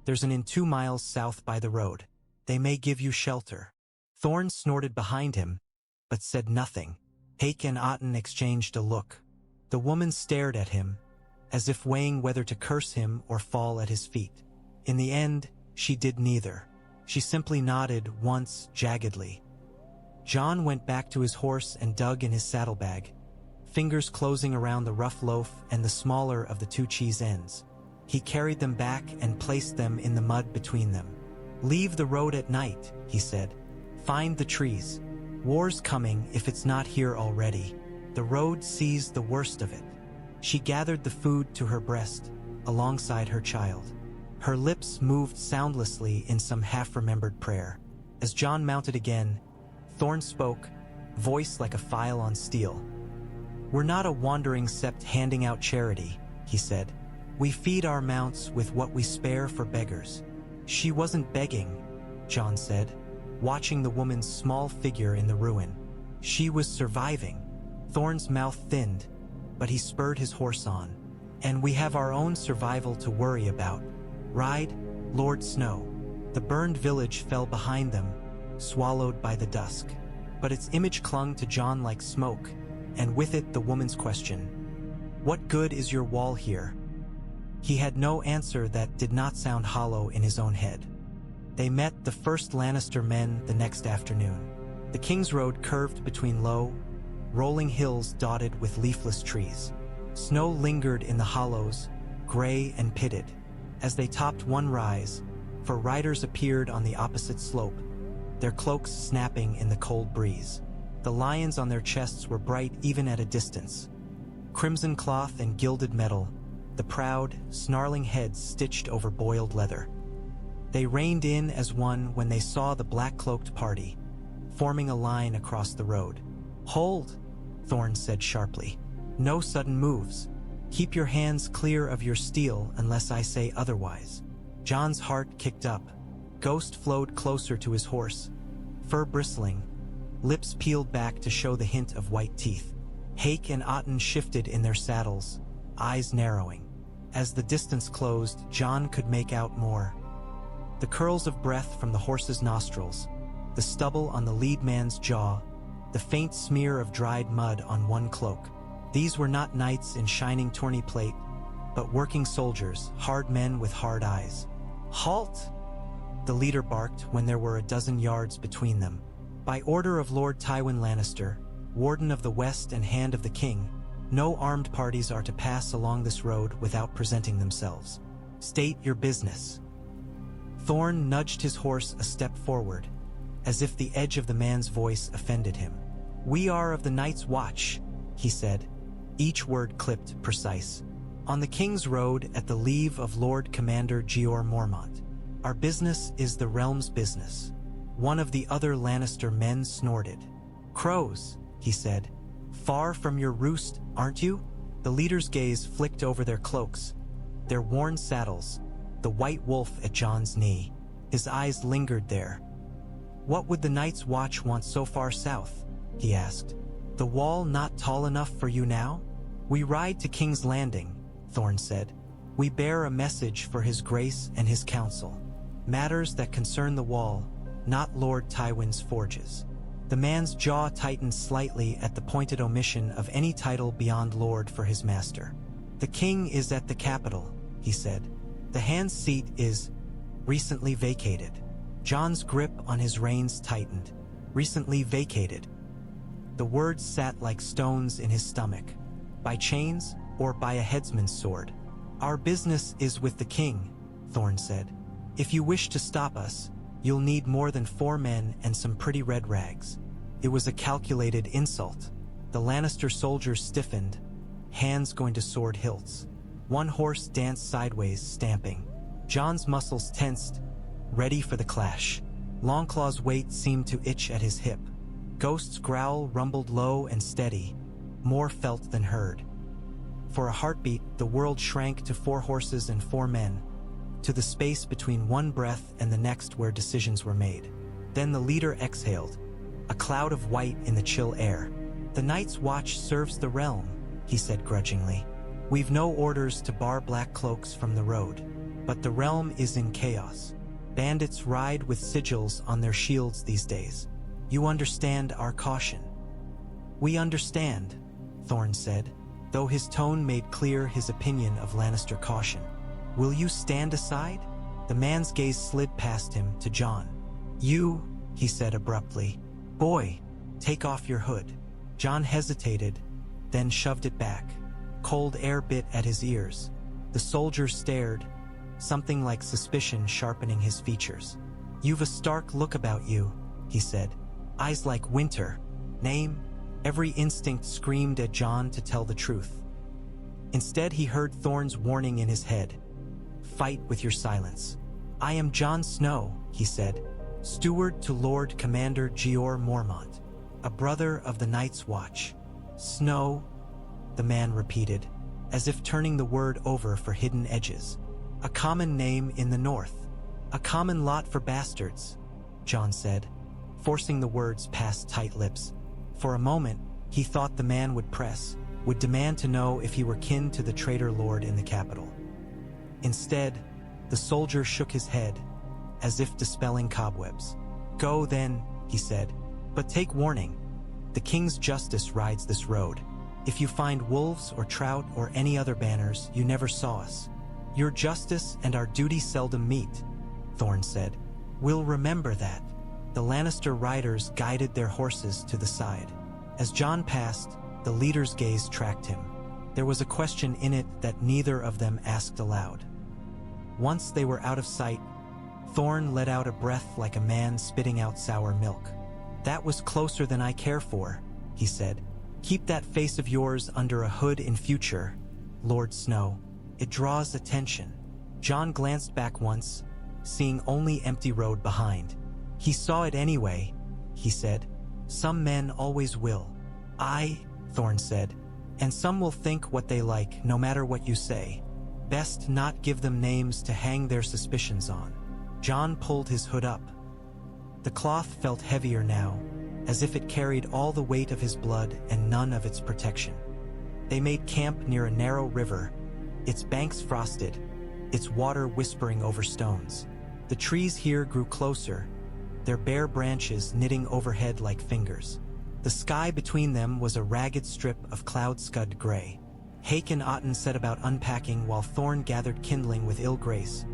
There's an inn 2 miles south by the road. They may give you shelter." Thorne snorted behind him, but said nothing. Hake and Otten exchanged a look. The woman stared at him, as if weighing whether to curse him or fall at his feet. In the end, she did neither. She simply nodded once jaggedly. Jon went back to his horse and dug in his saddlebag, fingers closing around the rough loaf and the smaller of the two cheese ends. He carried them back and placed them in the mud between them. "Leave the road at night," he said. "Find the trees. War's coming if it's not here already. The road sees the worst of it." She gathered the food to her breast, alongside her child. Her lips moved soundlessly in some half-remembered prayer. As Jon mounted again, Thorne spoke, voice like a file on steel. "We're not a wandering sept handing out charity," he said. "We feed our mounts with what we spare for beggars." "She wasn't begging," Jon said, watching the woman's small figure in the ruin. "She was surviving." Thorne's mouth thinned, but he spurred his horse on. "And we have our own survival to worry about. Ride, Lord Snow." The burned village fell behind them, swallowed by the dusk. But its image clung to Jon like smoke, and with it the woman's question. "What good is your wall here?" He had no answer that did not sound hollow in his own head. They met the first Lannister men the next afternoon. The kingsroad curved between low, rolling hills dotted with leafless trees. Snow lingered in the hollows, gray and pitted. As they topped one rise, for riders appeared on the opposite slope, their cloaks snapping in the cold breeze. The lions on their chests were bright even at a distance. Crimson cloth and gilded metal, the proud, snarling heads stitched over boiled leather. They reined in as one when they saw the black-cloaked party, forming a line across the road. "Hold," Thorne said sharply. "No sudden moves. Keep your hands clear of your steel unless I say otherwise." Jon's heart kicked up. Ghost flowed closer to his horse, fur bristling, lips peeled back to show the hint of white teeth. Hake and Otten shifted in their saddles, eyes narrowing. As the distance closed, Jon could make out more. The curls of breath from the horse's nostrils, the stubble on the lead man's jaw, the faint smear of dried mud on one cloak. These were not knights in shining tourney plate, but working soldiers, hard men with hard eyes. "Halt!" the leader barked when there were a dozen yards between them. "By order of Lord Tywin Lannister, Warden of the West and Hand of the King, no armed parties are to pass along this road without presenting themselves. State your business." Thorne nudged his horse a step forward, as if the edge of the man's voice offended him. "We are of the Night's Watch," he said, each word clipped precise. "On the King's Road at the leave of Lord Commander Jeor Mormont. Our business is the realm's business." One of the other Lannister men snorted. "Crows," he said. "Far from your roost, aren't you?" The leader's gaze flicked over their cloaks, their worn saddles, the white wolf at Jon's knee. His eyes lingered there. "What would the Night's Watch want so far south?" he asked. "The wall not tall enough for you now?" "We ride to King's Landing," Thorne said. "We bear a message for his grace and his counsel. Matters that concern the wall, not Lord Tywin's forges." The man's jaw tightened slightly at the pointed omission of any title beyond Lord for his master. "The king is at the capital," he said. "The hand's seat is recently vacated." Jon's grip on his reins tightened. Recently vacated. The words sat like stones in his stomach. By chains or by a headsman's sword? "Our business is with the king," Thorne said. "If you wish to stop us, you'll need more than 4 men and some pretty red rags." It was a calculated insult. The Lannister soldiers stiffened, hands going to sword hilts. One horse danced sideways, stamping. Jon's muscles tensed, ready for the clash. Longclaw's weight seemed to itch at his hip. Ghost's growl rumbled low and steady, more felt than heard. For a heartbeat, the world shrank to 4 horses and 4 men, to the space between one breath and the next where decisions were made. Then the leader exhaled, a cloud of white in the chill air. "The Night's Watch serves the realm," he said grudgingly. "We've no orders to bar black cloaks from the road. But the realm is in chaos. Bandits ride with sigils on their shields these days. You understand our caution." "We understand," Thorne said, though his tone made clear his opinion of Lannister caution. "Will you stand aside?" The man's gaze slid past him to Jon. "You," he said abruptly. "Boy, take off your hood." Jon hesitated, then shoved it back. Cold air bit at his ears. The soldier stared, something like suspicion sharpening his features. "You've a Stark look about you," he said. "Eyes like winter. Name?" Every instinct screamed at Jon to tell the truth. Instead, he heard Thorne's warning in his head. "Fight with your silence." "I am Jon Snow," he said, "steward to Lord Commander Jeor Mormont, a brother of the Night's Watch." "Snow," the man repeated, as if turning the word over for hidden edges. "A common name in the north. A common lot for bastards," Jon said, forcing the words past tight lips. For a moment, he thought the man would press, would demand to know if he were kin to the traitor lord in the capital. Instead, the soldier shook his head, as if dispelling cobwebs. "Go then," he said, "but take warning. The king's justice rides this road. If you find wolves or trout or any other banners, you never saw us. Your justice and our duty seldom meet," Thorne said. "We'll remember that." The Lannister riders guided their horses to the side. As Jon passed, the leader's gaze tracked him. There was a question in it that neither of them asked aloud. Once they were out of sight, Thorne let out a breath like a man spitting out sour milk. "That was closer than I care for," he said. "Keep that face of yours under a hood in future, Lord Snow. It draws attention." Jon glanced back once, seeing only empty road behind. "He saw it anyway," he said. "Some men always will." "Aye," Thorne said, "and some will think what they like, no matter what you say. Best not give them names to hang their suspicions on." Jon pulled his hood up. The cloth felt heavier now, as if it carried all the weight of his blood and none of its protection. They made camp near a narrow river, its banks frosted, its water whispering over stones. The trees here grew closer, their bare branches knitting overhead like fingers. The sky between them was a ragged strip of cloud-scud gray. Hake and Otten set about unpacking while Thorne gathered kindling with ill grace,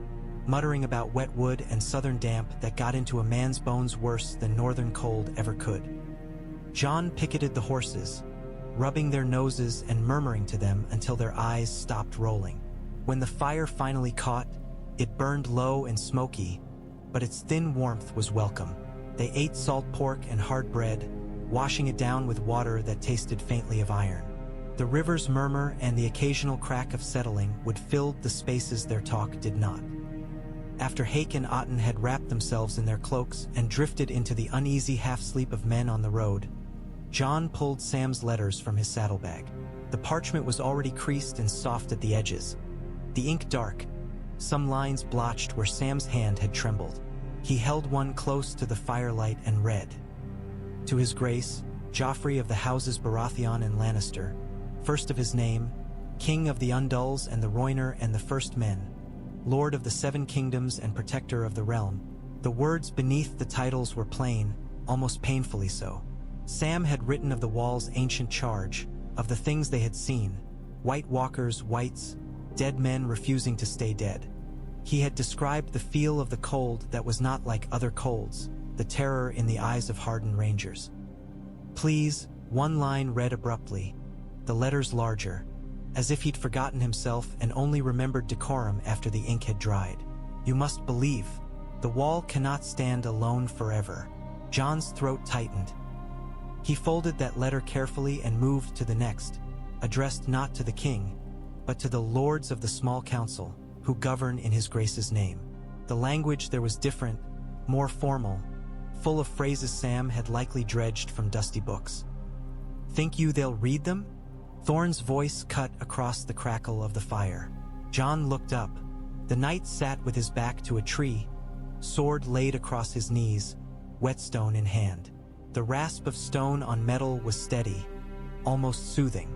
muttering about wet wood and southern damp that got into a man's bones worse than northern cold ever could. Jon picketed the horses, rubbing their noses and murmuring to them until their eyes stopped rolling. When the fire finally caught, it burned low and smoky, but its thin warmth was welcome. They ate salt pork and hard bread, washing it down with water that tasted faintly of iron. The river's murmur and the occasional crack of settling would fill the spaces their talk did not. After Hake and Otten had wrapped themselves in their cloaks and drifted into the uneasy half-sleep of men on the road, Jon pulled Sam's letters from his saddlebag. The parchment was already creased and soft at the edges, the ink dark, some lines blotched where Sam's hand had trembled. He held one close to the firelight and read. "To His Grace, Joffrey of the houses Baratheon and Lannister, first of his name, King of the Undulls and the Royner and the First Men, Lord of the Seven Kingdoms and Protector of the Realm." The words beneath the titles were plain, almost painfully so. Sam had written of the Wall's ancient charge, of the things they had seen, White Walkers, wights, dead men refusing to stay dead. He had described the feel of the cold that was not like other colds, the terror in the eyes of hardened rangers. "Please," one line read abruptly, the letters larger, as if he'd forgotten himself and only remembered decorum after the ink had dried. "You must believe. The Wall cannot stand alone forever." Jon's throat tightened. He folded that letter carefully and moved to the next, addressed not to the king, but to the lords of the small council, who govern in His Grace's name. The language there was different, more formal, full of phrases Sam had likely dredged from dusty books. "Think you they'll read them?" Thorne's voice cut across the crackle of the fire. Jon looked up. The knight sat with his back to a tree, sword laid across his knees, whetstone in hand. The rasp of stone on metal was steady, almost soothing.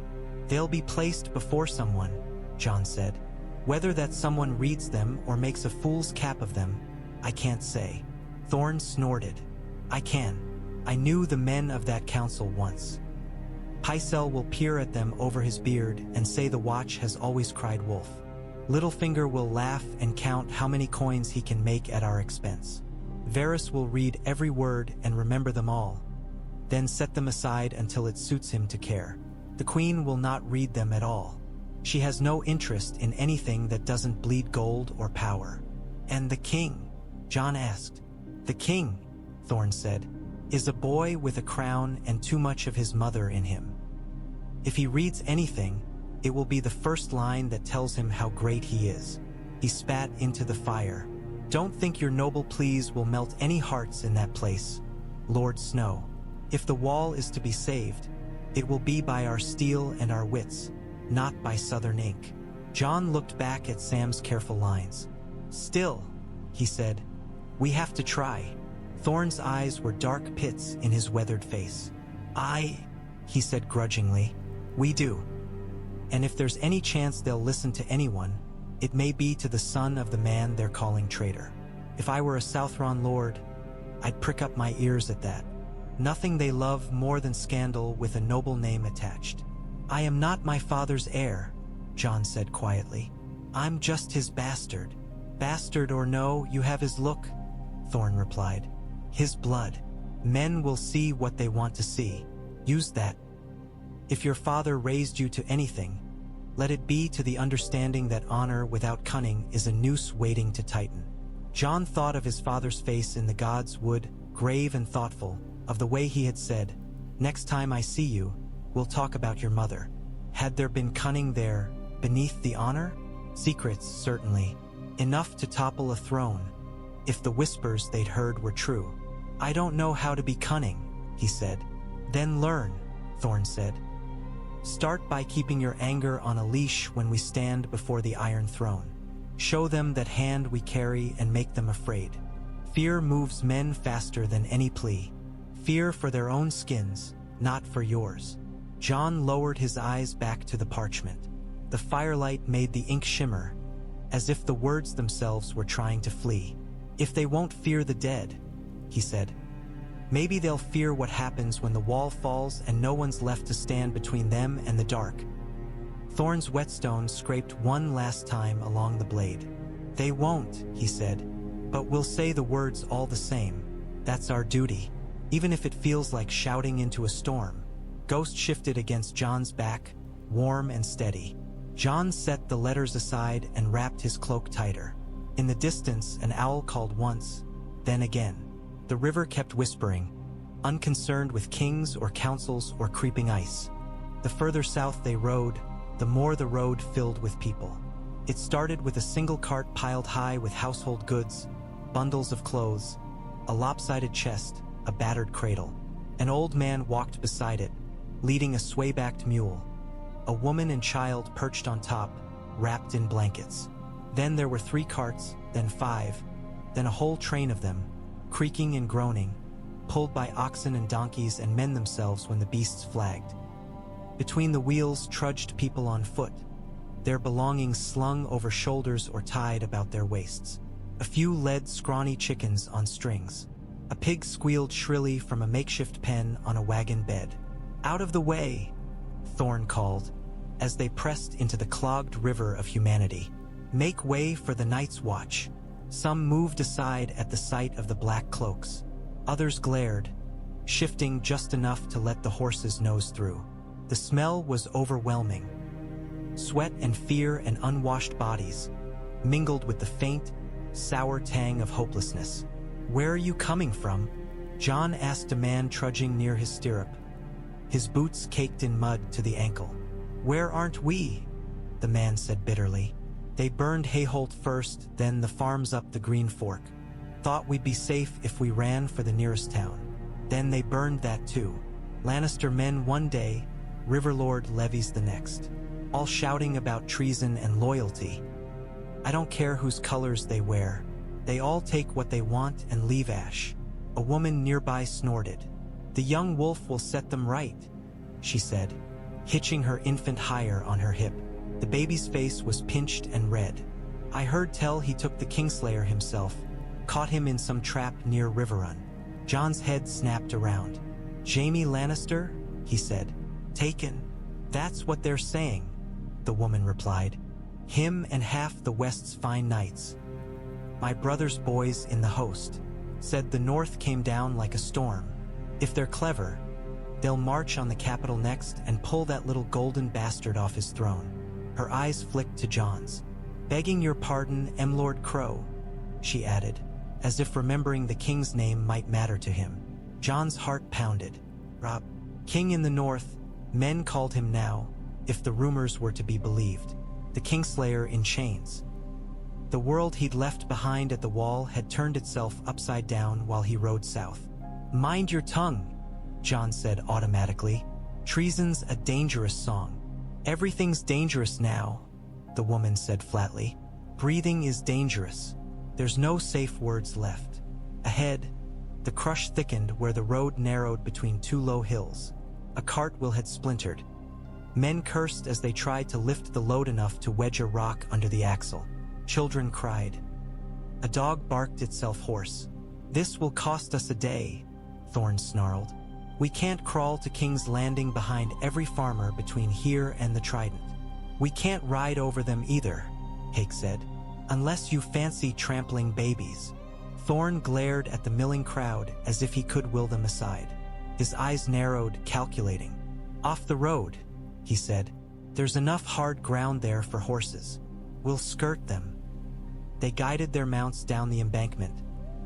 "They'll be placed before someone," Jon said. "Whether that someone reads them or makes a fool's cap of them, I can't say." Thorne snorted. I can. I knew the men of that council once. Pycelle will peer at them over his beard and say the watch has always cried wolf. Littlefinger will laugh and count how many coins he can make at our expense. Varys will read every word and remember them all, then set them aside until it suits him to care. The Queen will not read them at all. She has no interest in anything that doesn't bleed gold or power. And the king? Jon asked. The king, Thorne said, is a boy with a crown and too much of his mother in him. If he reads anything, it will be the first line that tells him how great he is. He spat into the fire. Don't think your noble pleas will melt any hearts in that place, Lord Snow. If the wall is to be saved, it will be by our steel and our wits, not by southern ink. Jon looked back at Sam's careful lines. Still, he said, we have to try. Thorne's eyes were dark pits in his weathered face. He said grudgingly, we do. And if there's any chance they'll listen to anyone, it may be to the son of the man they're calling traitor. If I were a Southron lord, I'd prick up my ears at that. Nothing they love more than scandal with a noble name attached. I am not my father's heir, Jon said quietly. I'm just his bastard. Bastard or no, you have his look, Thorne replied. His blood. Men will see what they want to see. Use that. If your father raised you to anything, let it be to the understanding that honor without cunning is a noose waiting to tighten. Jon thought of his father's face in the God's Wood, grave and thoughtful, of the way he had said, next time I see you, we'll talk about your mother. Had there been cunning there, beneath the honor? Secrets, certainly. Enough to topple a throne, if the whispers they'd heard were true. I don't know how to be cunning, he said. Then learn, Thorne said. Start by keeping your anger on a leash when we stand before the Iron Throne. Show them that hand we carry and make them afraid. Fear moves men faster than any plea. Fear for their own skins, not for yours. Jon lowered his eyes back to the parchment. The firelight made the ink shimmer, as if the words themselves were trying to flee. If they won't fear the dead, he said, maybe they'll fear what happens when the wall falls and no one's left to stand between them and the dark. Thorne's whetstone scraped one last time along the blade. They won't, he said, but we'll say the words all the same. That's our duty, even if it feels like shouting into a storm. Ghost shifted against Jon's back, warm and steady. Jon set the letters aside and wrapped his cloak tighter. In the distance, an owl called once, then again. The river kept whispering, unconcerned with kings or councils or creeping ice. The further south they rode, the more the road filled with people. It started with a single cart piled high with household goods, bundles of clothes, a lopsided chest, a battered cradle. An old man walked beside it, leading a sway-backed mule. A woman and child perched on top, wrapped in blankets. Then there were 3 carts, then 5, then a whole train of them, creaking and groaning, pulled by oxen and donkeys and men themselves when the beasts flagged. Between the wheels trudged people on foot, their belongings slung over shoulders or tied about their waists. A few led scrawny chickens on strings. A pig squealed shrilly from a makeshift pen on a wagon bed. Out of the way, Thorne called, as they pressed into the clogged river of humanity. Make way for the Night's Watch. Some moved aside at the sight of the black cloaks. Others glared, shifting just enough to let the horses nose through. The smell was overwhelming. Sweat and fear and unwashed bodies, mingled with the faint, sour tang of hopelessness. Where are you coming from? Jon asked a man trudging near his stirrup, his boots caked in mud to the ankle. Where aren't we? The man said bitterly. They burned Hayholt first, then the farms up the Green Fork. Thought we'd be safe if we ran for the nearest town. Then they burned that too. Lannister men one day, Riverlord levies the next. All shouting about treason and loyalty. I don't care whose colors they wear. They all take what they want and leave ash. A woman nearby snorted. The young wolf will set them right, she said, hitching her infant higher on her hip. The baby's face was pinched and red. I heard tell he took the Kingslayer himself, caught him in some trap near Riverrun. Jon's head snapped around. Jaime Lannister? He said. Taken. That's what they're saying, the woman replied. Him and half the West's fine knights. My brother's boys in the host. Said the North came down like a storm. If they're clever, they'll march on the capital next and pull that little golden bastard off his throne. Her eyes flicked to Jon's. Begging your pardon, Lord Crow, she added, as if remembering the king's name might matter to him. Jon's heart pounded. Robb, king in the north, men called him now, if the rumors were to be believed. The Kingslayer in chains. The world he'd left behind at the wall had turned itself upside down while he rode south. Mind your tongue, Jon said automatically. Treason's a dangerous song. Everything's dangerous now, the woman said flatly. Breathing is dangerous. There's no safe words left. Ahead, the crush thickened where the road narrowed between two low hills. A cartwheel had splintered. Men cursed as they tried to lift the load enough to wedge a rock under the axle. Children cried. A dog barked itself hoarse. This will cost us a day, Thorne snarled. We can't crawl to King's Landing behind every farmer between here and the Trident. We can't ride over them either, Hake said, unless you fancy trampling babies. Thorne glared at the milling crowd as if he could will them aside. His eyes narrowed, calculating. Off the road, he said. There's enough hard ground there for horses. We'll skirt them. They guided their mounts down the embankment,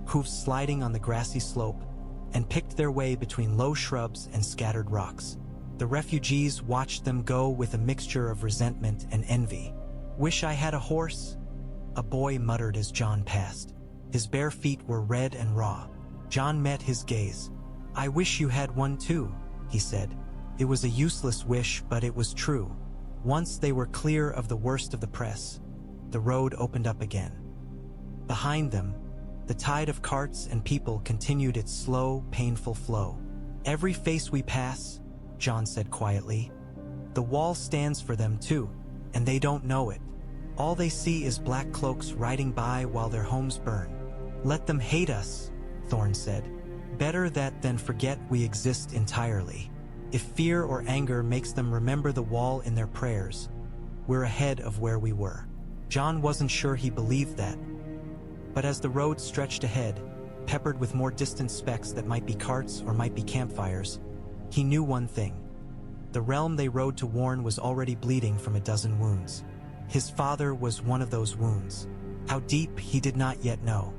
hoofs sliding on the grassy slope, and picked their way between low shrubs and scattered rocks. The refugees watched them go with a mixture of resentment and envy. Wish I had a horse, a boy muttered as Jon passed. His bare feet were red and raw. Jon met his gaze. I wish you had one too, he said. It was a useless wish, but it was true. Once they were clear of the worst of the press, the road opened up again. Behind them, the tide of carts and people continued its slow, painful flow. Every face we pass, Jon said quietly, the wall stands for them too, and they don't know it. All they see is black cloaks riding by while their homes burn. Let them hate us, Thorne said. Better that than forget we exist entirely. If fear or anger makes them remember the wall in their prayers, we're ahead of where we were. Jon wasn't sure he believed that. But as the road stretched ahead, peppered with more distant specks that might be carts or might be campfires, he knew one thing. The realm they rode to warn was already bleeding from a dozen wounds. His father was one of those wounds. How deep, he did not yet know.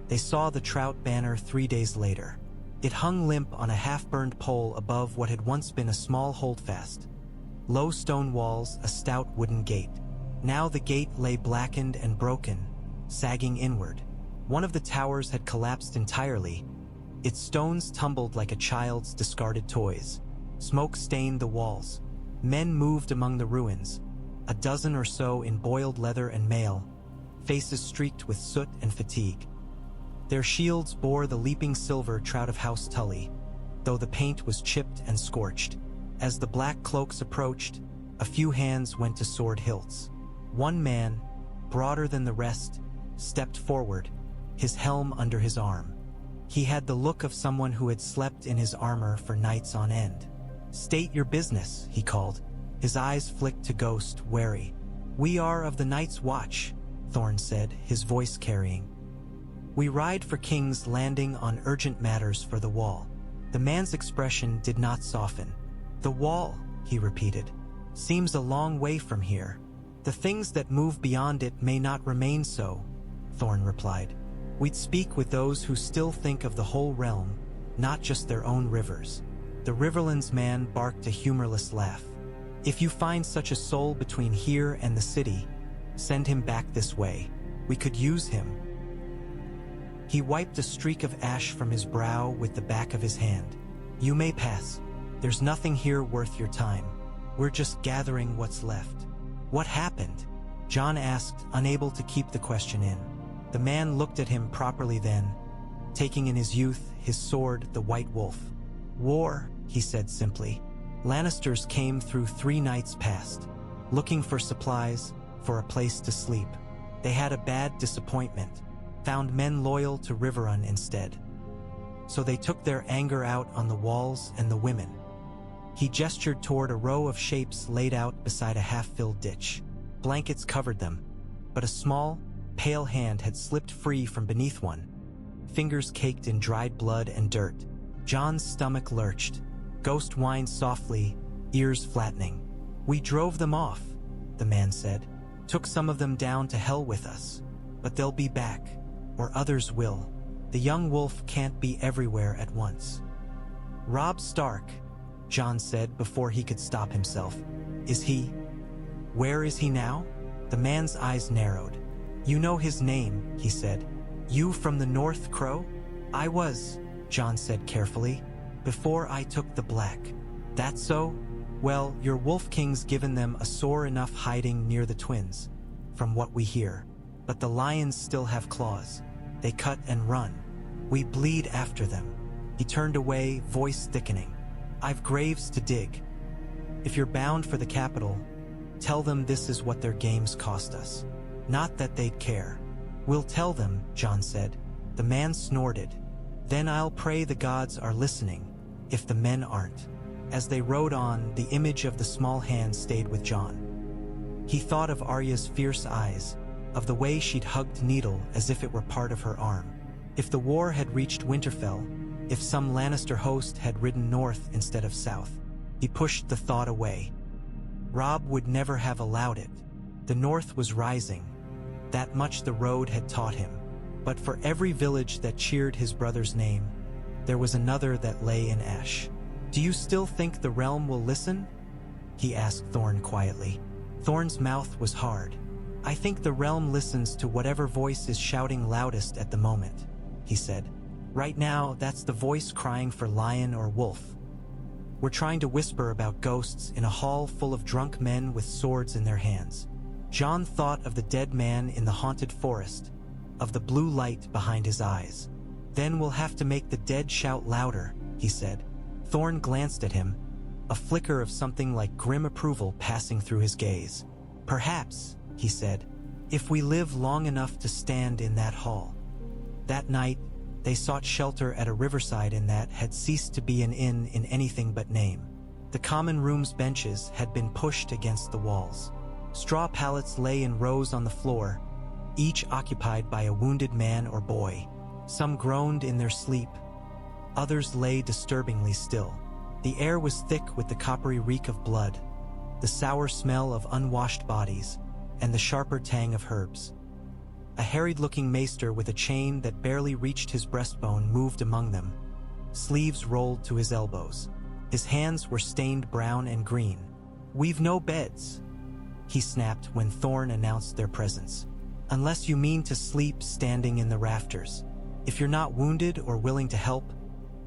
They saw the Trout banner 3 days later. It hung limp on a half-burned pole above what had once been a small holdfast. Low stone walls, a stout wooden gate. Now the gate lay blackened and broken, sagging inward. One of the towers had collapsed entirely. Its stones tumbled like a child's discarded toys. Smoke stained the walls. Men moved among the ruins, a dozen or so in boiled leather and mail, faces streaked with soot and fatigue. Their shields bore the leaping silver trout of House Tully, though the paint was chipped and scorched. As the black cloaks approached, a few hands went to sword hilts. One man, broader than the rest, stepped forward, his helm under his arm. He had the look of someone who had slept in his armor for nights on end. State your business, he called. His eyes flicked to Ghost, wary. We are of the Night's Watch, Thorne said, his voice carrying. We ride for King's Landing on urgent matters for the wall. The man's expression did not soften. The wall, he repeated, seems a long way from here. The things that move beyond it may not remain so, Thorne replied. We'd speak with those who still think of the whole realm, not just their own rivers. The Riverlands man barked a humorless laugh. If you find such a soul between here and the city, send him back this way. We could use him. He wiped a streak of ash from his brow with the back of his hand. You may pass. There's nothing here worth your time. We're just gathering what's left. What happened? Jon asked, unable to keep the question in. The man looked at him properly then, taking in his youth, his sword, the White Wolf. War, he said simply. Lannisters came through 3 nights past, looking for supplies, for a place to sleep. They had a bad disappointment, found men loyal to Riverrun instead. so they took their anger out on the walls and the women. He gestured toward a row of shapes laid out beside a half-filled ditch. Blankets covered them, but a small, pale hand had slipped free from beneath one, fingers caked in dried blood and dirt. Jon's stomach lurched. Ghost whined softly, ears flattening. "We drove them off," the man said. "Took some of them down to hell with us. But they'll be back, or others will. The young wolf can't be everywhere at once." "Robb Stark," Jon said before he could stop himself. "Is he? Where is he now?" The man's eyes narrowed. "You know his name," he said. "You from the North Crow?" "I was," Jon said carefully, "before I took the black." "That so? Well, your wolf king's given them a sore enough hiding near the twins, from what we hear. But the lions still have claws. They cut and run. We bleed after them." He turned away, voice thickening. "I've graves to dig. If you're bound for the capital, tell them this is what their games cost us." "Not that they'd care." "We'll tell them," Jon said. The man snorted. "Then I'll pray the gods are listening, if the men aren't." As they rode on, the image of the small hand stayed with Jon. He thought of Arya's fierce eyes, of the way she'd hugged Needle as if it were part of her arm. If the war had reached Winterfell, if some Lannister host had ridden north instead of south, he pushed the thought away. Robb would never have allowed it. The north was rising. That much the road had taught him. But for every village that cheered his brother's name, there was another that lay in ash. "Do you still think the realm will listen?" he asked Thorne quietly. Thorne's mouth was hard. "I think the realm listens to whatever voice is shouting loudest at the moment," he said. "Right now, that's the voice crying for lion or wolf. We're trying to whisper about ghosts in a hall full of drunk men with swords in their hands." Jon thought of the dead man in the haunted forest, of the blue light behind his eyes. "Then we'll have to make the dead shout louder," he said. Thorne glanced at him, a flicker of something like grim approval passing through his gaze. "Perhaps," he said, "if we live long enough to stand in that hall." That night, they sought shelter at a riverside inn that had ceased to be an inn in anything but name. The common room's benches had been pushed against the walls. Straw pallets lay in rows on the floor, each occupied by a wounded man or boy. Some groaned in their sleep. Others lay disturbingly still. The air was thick with the coppery reek of blood, the sour smell of unwashed bodies, and the sharper tang of herbs. A harried-looking maester with a chain that barely reached his breastbone moved among them, sleeves rolled to his elbows. His hands were stained brown and green. "We've no beds," he snapped when Thorne announced their presence. "Unless you mean to sleep standing in the rafters. If you're not wounded or willing to help,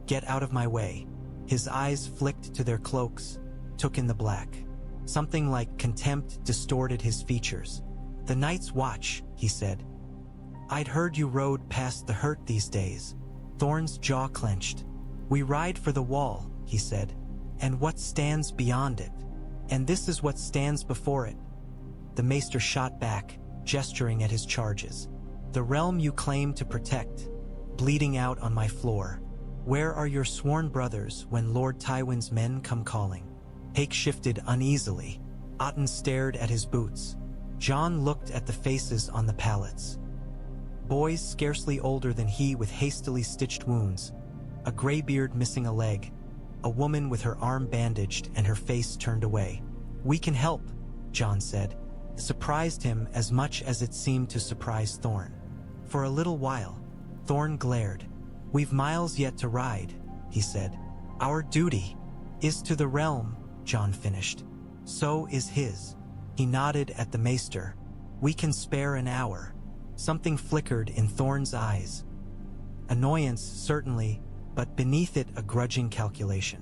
get out of my way." His eyes flicked to their cloaks, took in the black. Something like contempt distorted his features. "The Night's Watch," he said. "I'd heard you rode past the hurt these days." Thorne's jaw clenched. "We ride for the wall," he said, "and what stands beyond it. And this is what stands before it." The maester shot back, gesturing at his charges. "The realm you claim to protect, bleeding out on my floor. Where are your sworn brothers when Lord Tywin's men come calling?" Hake shifted uneasily. Otten stared at his boots. Jon looked at the faces on the pallets. Boys scarcely older than he with hastily stitched wounds, a graybeard missing a leg, a woman with her arm bandaged and her face turned away. "We can help," Jon said. It surprised him as much as it seemed to surprise Thorne. For a little while, Thorne glared. "We've miles yet to ride," he said. "Our duty is to the realm," Jon finished. "So is his." He nodded at the maester. "We can spare an hour." Something flickered in Thorne's eyes. Annoyance, certainly, but beneath it a grudging calculation.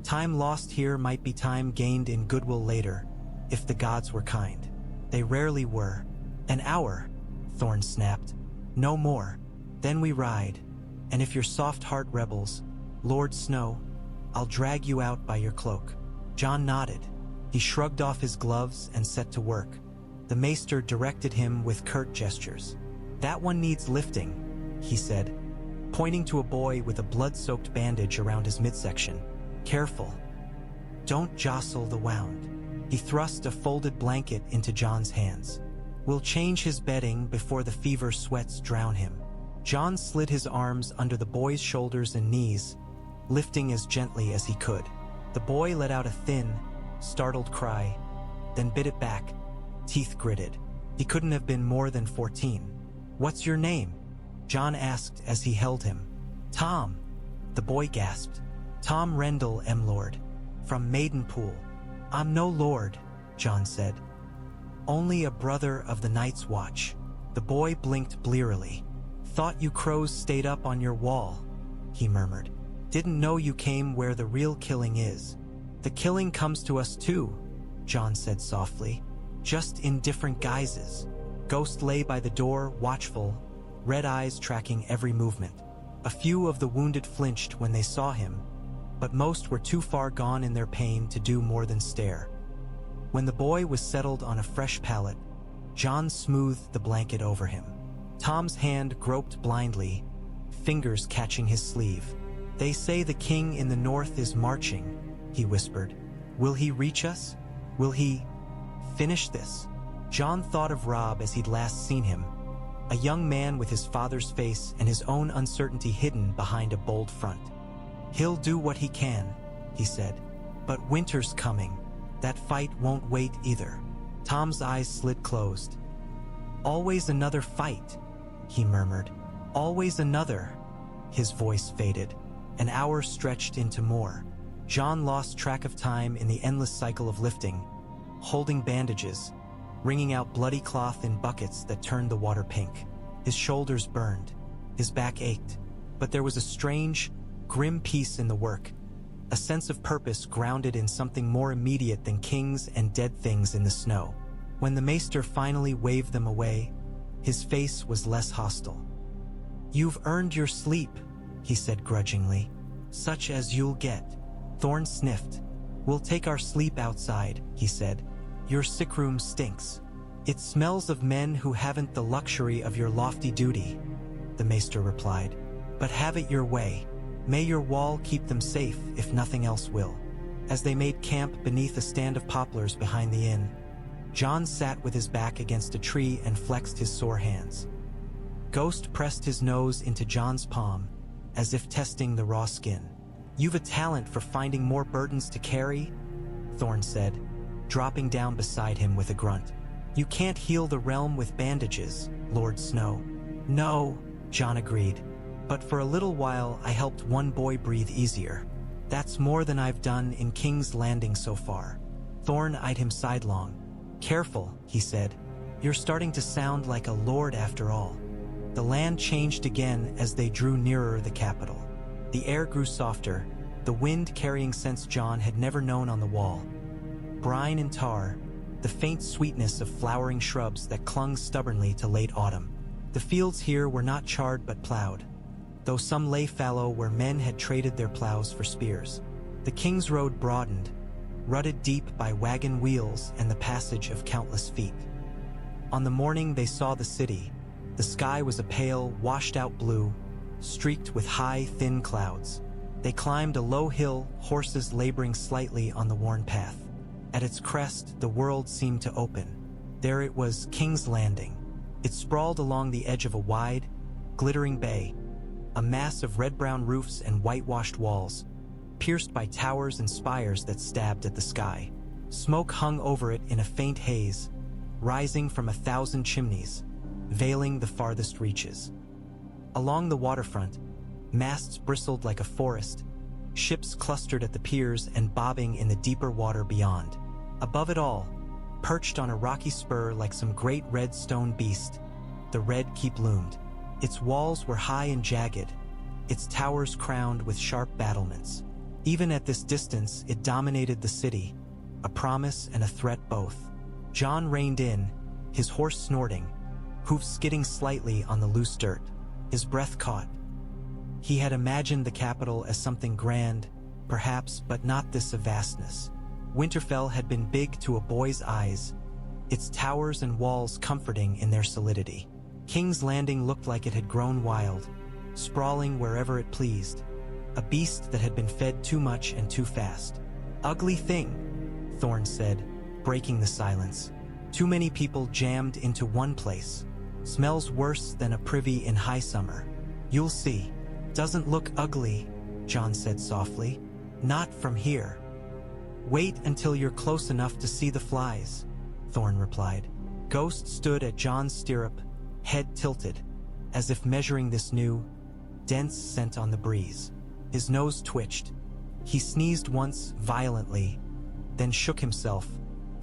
Time lost here might be time gained in goodwill later, if the gods were kind. They rarely were. "An hour," Thorne snapped. "No more. Then we ride. And if you're soft-heart rebels, Lord Snow, I'll drag you out by your cloak." Jon nodded. He shrugged off his gloves and set to work. The maester directed him with curt gestures. "That one needs lifting," he said. pointing to a boy with a blood-soaked bandage around his midsection. "Careful. Don't jostle the wound." He thrust a folded blanket into Jon's hands. "We'll change his bedding before the fever sweats drown him." Jon slid his arms under the boy's shoulders and knees, lifting as gently as he could. The boy let out a thin, startled cry, then bit it back, teeth gritted. He couldn't have been more than 14. "What's your name?" Jon asked as he held him. "Tom," the boy gasped. "Tom Rendell, Lord. From Maidenpool." "I'm no lord," Jon said. "Only a brother of the Night's Watch." The boy blinked blearily. "Thought you crows stayed up on your wall," he murmured. "Didn't know you came where the real killing is." "The killing comes to us too," Jon said softly. "Just in different guises." Ghost lay by the door, watchful, red eyes tracking every movement. A few of the wounded flinched when they saw him, but most were too far gone in their pain to do more than stare. When the boy was settled on a fresh pallet, Jon smoothed the blanket over him. Tom's hand groped blindly, fingers catching his sleeve. "They say the king in the north is marching," he whispered. "Will he reach us? Will he finish this?" Jon thought of Robb as he'd last seen him, a young man with his father's face and his own uncertainty hidden behind a bold front. "He'll do what he can," he said. "But winter's coming. That fight won't wait either." Tom's eyes slid closed. "Always another fight," he murmured. "Always another." His voice faded. An hour stretched into more. Jon lost track of time in the endless cycle of lifting, holding bandages, wringing out bloody cloth in buckets that turned the water pink. His shoulders burned. His back ached. But there was a strange, grim peace in the work, a sense of purpose grounded in something more immediate than kings and dead things in the snow. When the Maester finally waved them away, his face was less hostile. "You've earned your sleep," he said grudgingly. "Such as you'll get." Thorne sniffed. "We'll take our sleep outside," he said. "Your sick room stinks. It smells of men who haven't the luxury of your lofty duty," the Maester replied. "But have it your way. May your wall keep them safe if nothing else will." As they made camp beneath a stand of poplars behind the inn, Jon sat with his back against a tree and flexed his sore hands. Ghost pressed his nose into Jon's palm, as if testing the raw skin. "You've a talent for finding more burdens to carry," Thorne said, dropping down beside him with a grunt. "You can't heal the realm with bandages, Lord Snow." "No," Jon agreed. "But for a little while I helped one boy breathe easier. That's more than I've done in King's Landing so far." Thorne eyed him sidelong. "Careful," he said. "You're starting to sound like a lord after all." The land changed again as they drew nearer the capital. The air grew softer, the wind carrying scents Jon had never known on the wall. Brine and tar, the faint sweetness of flowering shrubs that clung stubbornly to late autumn. The fields here were not charred but plowed, though some lay fallow where men had traded their plows for spears. The kingsroad broadened, rutted deep by wagon wheels and the passage of countless feet. On the morning they saw the city, the sky was a pale, washed-out blue, streaked with high, thin clouds. They climbed a low hill, horses laboring slightly on the worn path. At its crest, the world seemed to open. There it was, King's Landing. It sprawled along the edge of a wide, glittering bay, a mass of red-brown roofs and whitewashed walls, pierced by towers and spires that stabbed at the sky. Smoke hung over it in a faint haze, rising from 1,000 chimneys, veiling the farthest reaches. Along the waterfront, masts bristled like a forest, ships clustered at the piers and bobbing in the deeper water beyond. Above it all, perched on a rocky spur like some great red stone beast, the Red Keep loomed. Its walls were high and jagged, its towers crowned with sharp battlements. Even at this distance, it dominated the city, a promise and a threat both. Jon reined in, his horse snorting, hoofs skidding slightly on the loose dirt. His breath caught. He had imagined the capital as something grand, perhaps, but not this of vastness. Winterfell had been big to a boy's eyes, its towers and walls comforting in their solidity. King's Landing looked like it had grown wild, sprawling wherever it pleased, a beast that had been fed too much and too fast. "Ugly thing," Thorne said, breaking the silence. "Too many people jammed into one place. Smells worse than a privy in high summer. You'll see." "Doesn't look ugly," Jon said softly. "Not from here." "Wait until you're close enough to see the flies," Thorne replied. Ghost stood at Jon's stirrup, head tilted, as if measuring this new, dense scent on the breeze. His nose twitched. He sneezed once, violently, then shook himself,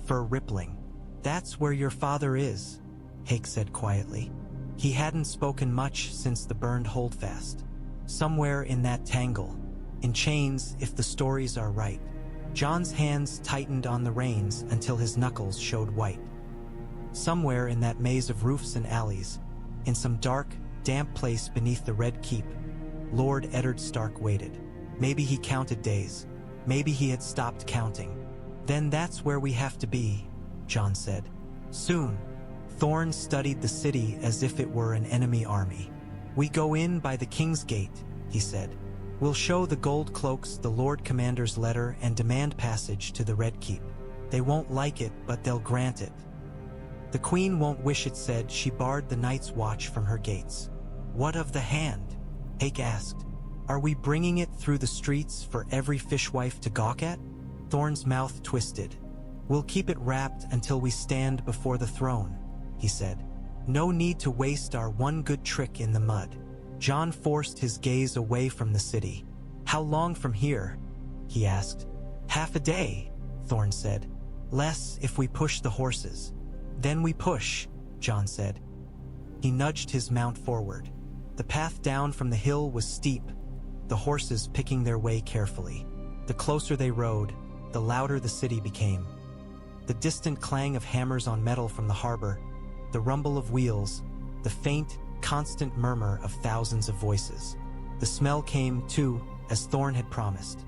fur rippling. "That's where your father is," Hake said quietly. He hadn't spoken much since the burned holdfast. "Somewhere in that tangle, in chains if the stories are right." Jon's hands tightened on the reins until his knuckles showed white. Somewhere in that maze of roofs and alleys, in some dark, damp place beneath the Red Keep, Lord Eddard Stark waited. Maybe he counted days. Maybe he had stopped counting. "Then that's where we have to be," Jon said. "Soon." Thorne studied the city as if it were an enemy army. "We go in by the King's Gate," he said. "We'll show the gold cloaks the Lord Commander's letter and demand passage to the Red Keep. They won't like it, but they'll grant it. The Queen won't wish it said she barred the Night's Watch from her gates." "What of the hand?" Hake asked. "Are we bringing it through the streets for every fishwife to gawk at?" Thorne's mouth twisted. "We'll keep it wrapped until we stand before the throne," he said. "No need to waste our one good trick in the mud." Jon forced his gaze away from the city. "How long from here?" he asked. "Half a day," Thorne said. "Less if we push the horses." "Then we push," Jon said. He nudged his mount forward. The path down from the hill was steep, the horses picking their way carefully. The closer they rode, the louder the city became. The distant clang of hammers on metal from the harbor, the rumble of wheels, the faint, constant murmur of thousands of voices. The smell came, too, as Thorne had promised.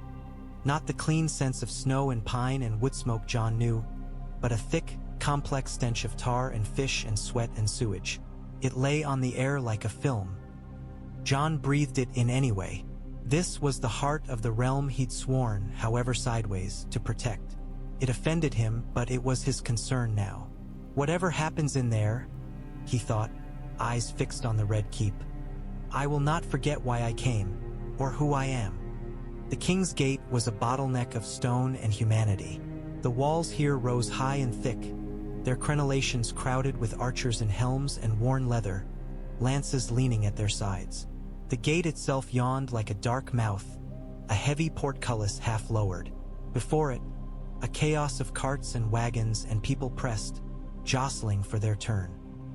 Not the clean sense of snow and pine and wood smoke Jon knew, but a thick, complex stench of tar and fish and sweat and sewage. It lay on the air like a film. Jon breathed it in anyway. This was the heart of the realm he'd sworn, however sideways, to protect. It offended him, but it was his concern now. "Whatever happens in there," he thought, eyes fixed on the Red Keep, "I will not forget why I came, or who I am." The King's Gate was a bottleneck of stone and humanity. The walls here rose high and thick, their crenellations crowded with archers in helms and worn leather, lances leaning at their sides. The gate itself yawned like a dark mouth, a heavy portcullis half lowered. Before it, a chaos of carts and wagons and people pressed, jostling for their turn.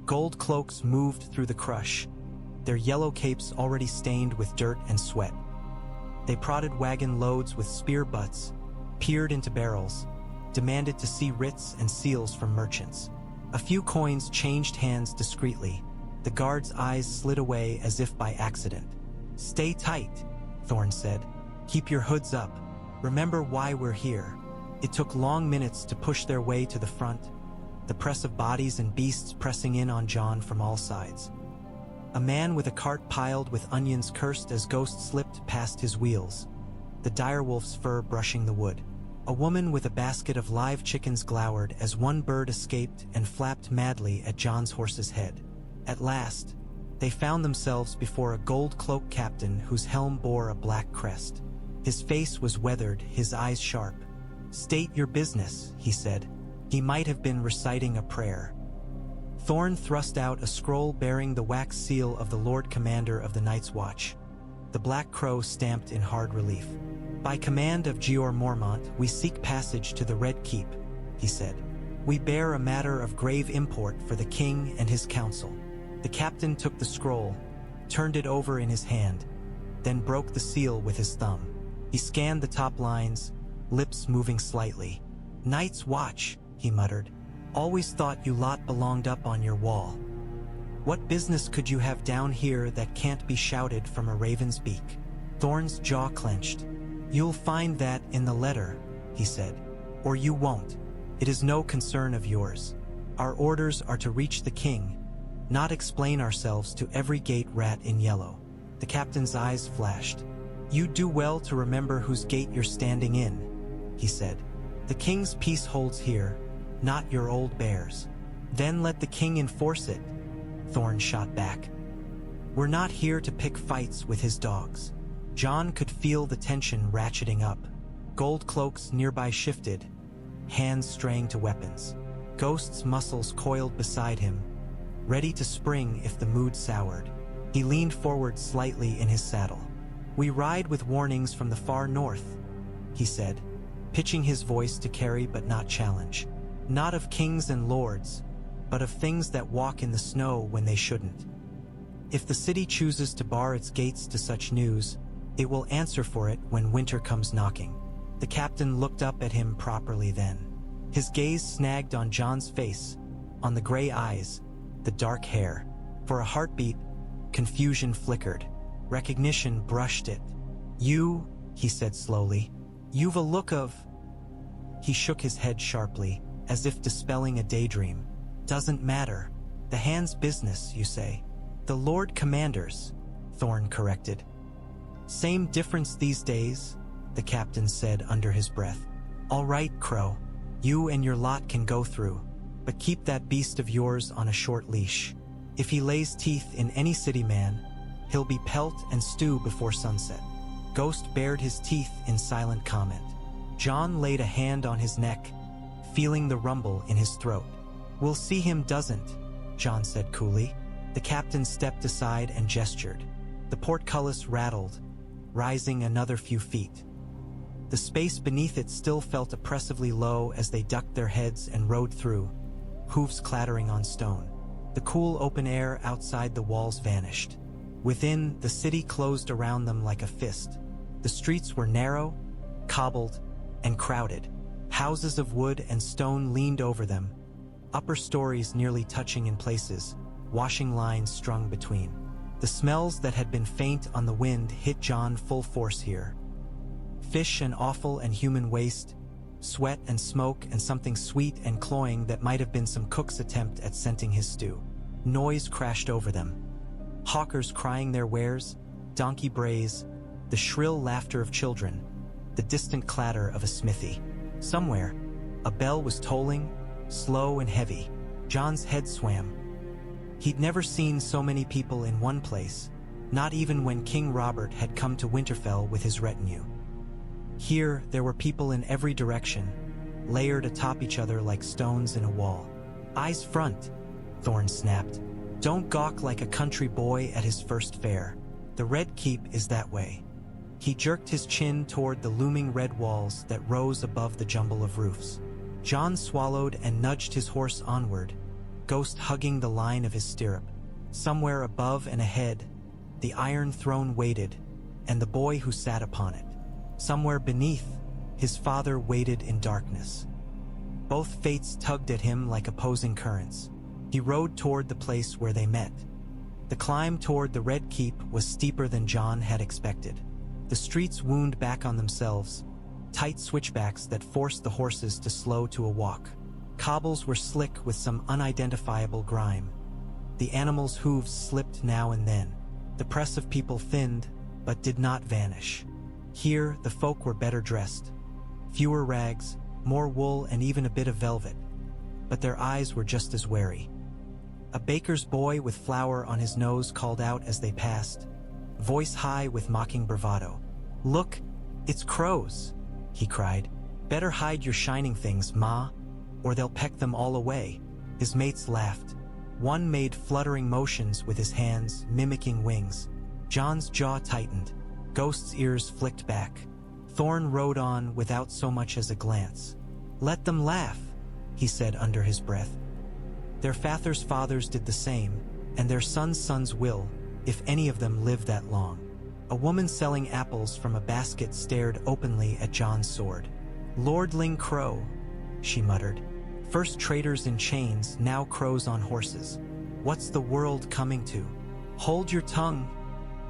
Gold cloaks moved through the crush, their yellow capes already stained with dirt and sweat. They prodded wagon loads with spear butts, peered into barrels, demanded to see writs and seals from merchants. A few coins changed hands discreetly. The guard's eyes slid away as if by accident. "Stay tight," Thorne said. "Keep your hoods up. Remember why we're here." It took long minutes to push their way to the front, the press of bodies and beasts pressing in on Jon from all sides. A man with a cart piled with onions cursed as Ghost slipped past his wheels, the direwolf's fur brushing the wood. A woman with a basket of live chickens glowered as one bird escaped and flapped madly at Jon's horse's head. At last, they found themselves before a gold-cloaked captain whose helm bore a black crest. His face was weathered, his eyes sharp. "State your business," he said. He might have been reciting a prayer. Thorne thrust out a scroll bearing the wax seal of the Lord Commander of the Night's Watch. The black crow stamped in hard relief. "By command of Jeor Mormont, we seek passage to the Red Keep," he said. "We bear a matter of grave import for the king and his council." The captain took the scroll, turned it over in his hand, then broke the seal with his thumb. He scanned the top lines, lips moving slightly. "Night's Watch," he muttered. "Always thought you lot belonged up on your wall. What business could you have down here that can't be shouted from a raven's beak?" Thorne's jaw clenched. "You'll find that in the letter," he said. "Or you won't. It is no concern of yours. Our orders are to reach the king, not explain ourselves to every gate rat in yellow." The captain's eyes flashed. "You do well to remember whose gate you're standing in," he said. "The king's peace holds here, not your old bears." "Then let the king enforce it," Thorne shot back. "We're not here to pick fights with his dogs." Jon could feel the tension ratcheting up. Gold cloaks nearby shifted, hands straying to weapons. Ghost's muscles coiled beside him, ready to spring if the mood soured. He leaned forward slightly in his saddle. "We ride with warnings from the far north," he said, pitching his voice to carry but not challenge. "Not of kings and lords, but of things that walk in the snow when they shouldn't. If the city chooses to bar its gates to such news, it will answer for it when winter comes knocking." The captain looked up at him properly then. His gaze snagged on Jon's face, on the gray eyes, the dark hair. For a heartbeat, confusion flickered. Recognition brushed it. "You," he said slowly, "you've a look of—" He shook his head sharply, as if dispelling a daydream. "Doesn't matter. The hand's business, you say." "The Lord Commander's," Thorne corrected. "Same difference these days," the captain said under his breath. "All right, Crow. You and your lot can go through, but keep that beast of yours on a short leash. If he lays teeth in any city man, he'll be pelt and stew before sunset." Ghost bared his teeth in silent comment. Jon laid a hand on his neck, feeling the rumble in his throat. "We'll see him doesn't," Jon said coolly. The captain stepped aside and gestured. The portcullis rattled, rising another few feet. The space beneath it still felt oppressively low as they ducked their heads and rode through, hooves clattering on stone. The cool open air outside the walls vanished. Within, the city closed around them like a fist. The streets were narrow, cobbled, and crowded. Houses of wood and stone leaned over them, upper stories nearly touching in places, washing lines strung between. The smells that had been faint on the wind hit Jon full force here. Fish and offal and human waste, sweat and smoke and something sweet and cloying that might have been some cook's attempt at scenting his stew. Noise crashed over them. Hawkers crying their wares, donkey brays, the shrill laughter of children, the distant clatter of a smithy. Somewhere, a bell was tolling, slow and heavy. Jon's head swam. He'd never seen so many people in one place, not even when King Robert had come to Winterfell with his retinue. Here, there were people in every direction, layered atop each other like stones in a wall. "Eyes front," Thorne snapped. "Don't gawk like a country boy at his first fair. The Red Keep is that way." He jerked his chin toward the looming red walls that rose above the jumble of roofs. Jon swallowed and nudged his horse onward, Ghost hugging the line of his stirrup. Somewhere above and ahead, the Iron Throne waited, and the boy who sat upon it. Somewhere beneath, his father waited in darkness. Both fates tugged at him like opposing currents. He rode toward the place where they met. The climb toward the Red Keep was steeper than Jon had expected. The streets wound back on themselves, tight switchbacks that forced the horses to slow to a walk. Cobbles were slick with some unidentifiable grime. The animals' hooves slipped now and then. The press of people thinned, but did not vanish. Here, the folk were better dressed. Fewer rags, more wool and even a bit of velvet. But their eyes were just as wary. A baker's boy with flour on his nose called out as they passed, voice high with mocking bravado. "Look, it's crows," he cried. "Better hide your shining things, Ma, or they'll peck them all away." His mates laughed. One made fluttering motions with his hands, mimicking wings. Jon's jaw tightened. Ghost's ears flicked back. Thorne rode on without so much as a glance. "Let them laugh," he said under his breath. "Their fathers' fathers did the same, and their sons' sons will, if any of them live that long." A woman selling apples from a basket stared openly at Jon's sword. "Lordling Crow," she muttered. "First traitors in chains, now crows on horses. What's the world coming to?" "Hold your tongue,"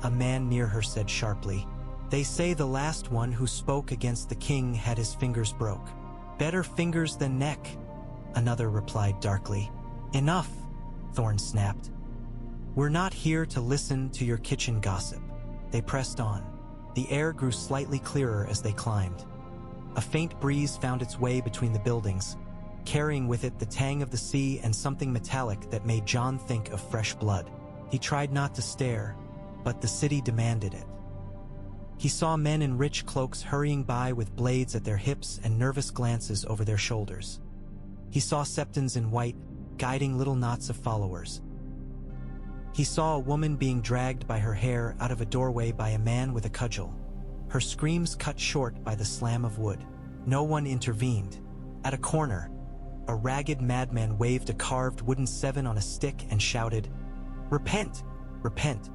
a man near her said sharply. "They say the last one who spoke against the king had his fingers broke." "Better fingers than neck," another replied darkly. "Enough," Thorne snapped. "We're not here to listen to your kitchen gossip." They pressed on. The air grew slightly clearer as they climbed. A faint breeze found its way between the buildings, carrying with it the tang of the sea and something metallic that made Jon think of fresh blood. He tried not to stare, but the city demanded it. He saw men in rich cloaks hurrying by with blades at their hips and nervous glances over their shoulders. He saw septons in white, guiding little knots of followers. He saw a woman being dragged by her hair out of a doorway by a man with a cudgel, her screams cut short by the slam of wood. No one intervened. At a corner, a ragged madman waved a carved wooden 7 on a stick and shouted, "Repent! Repent!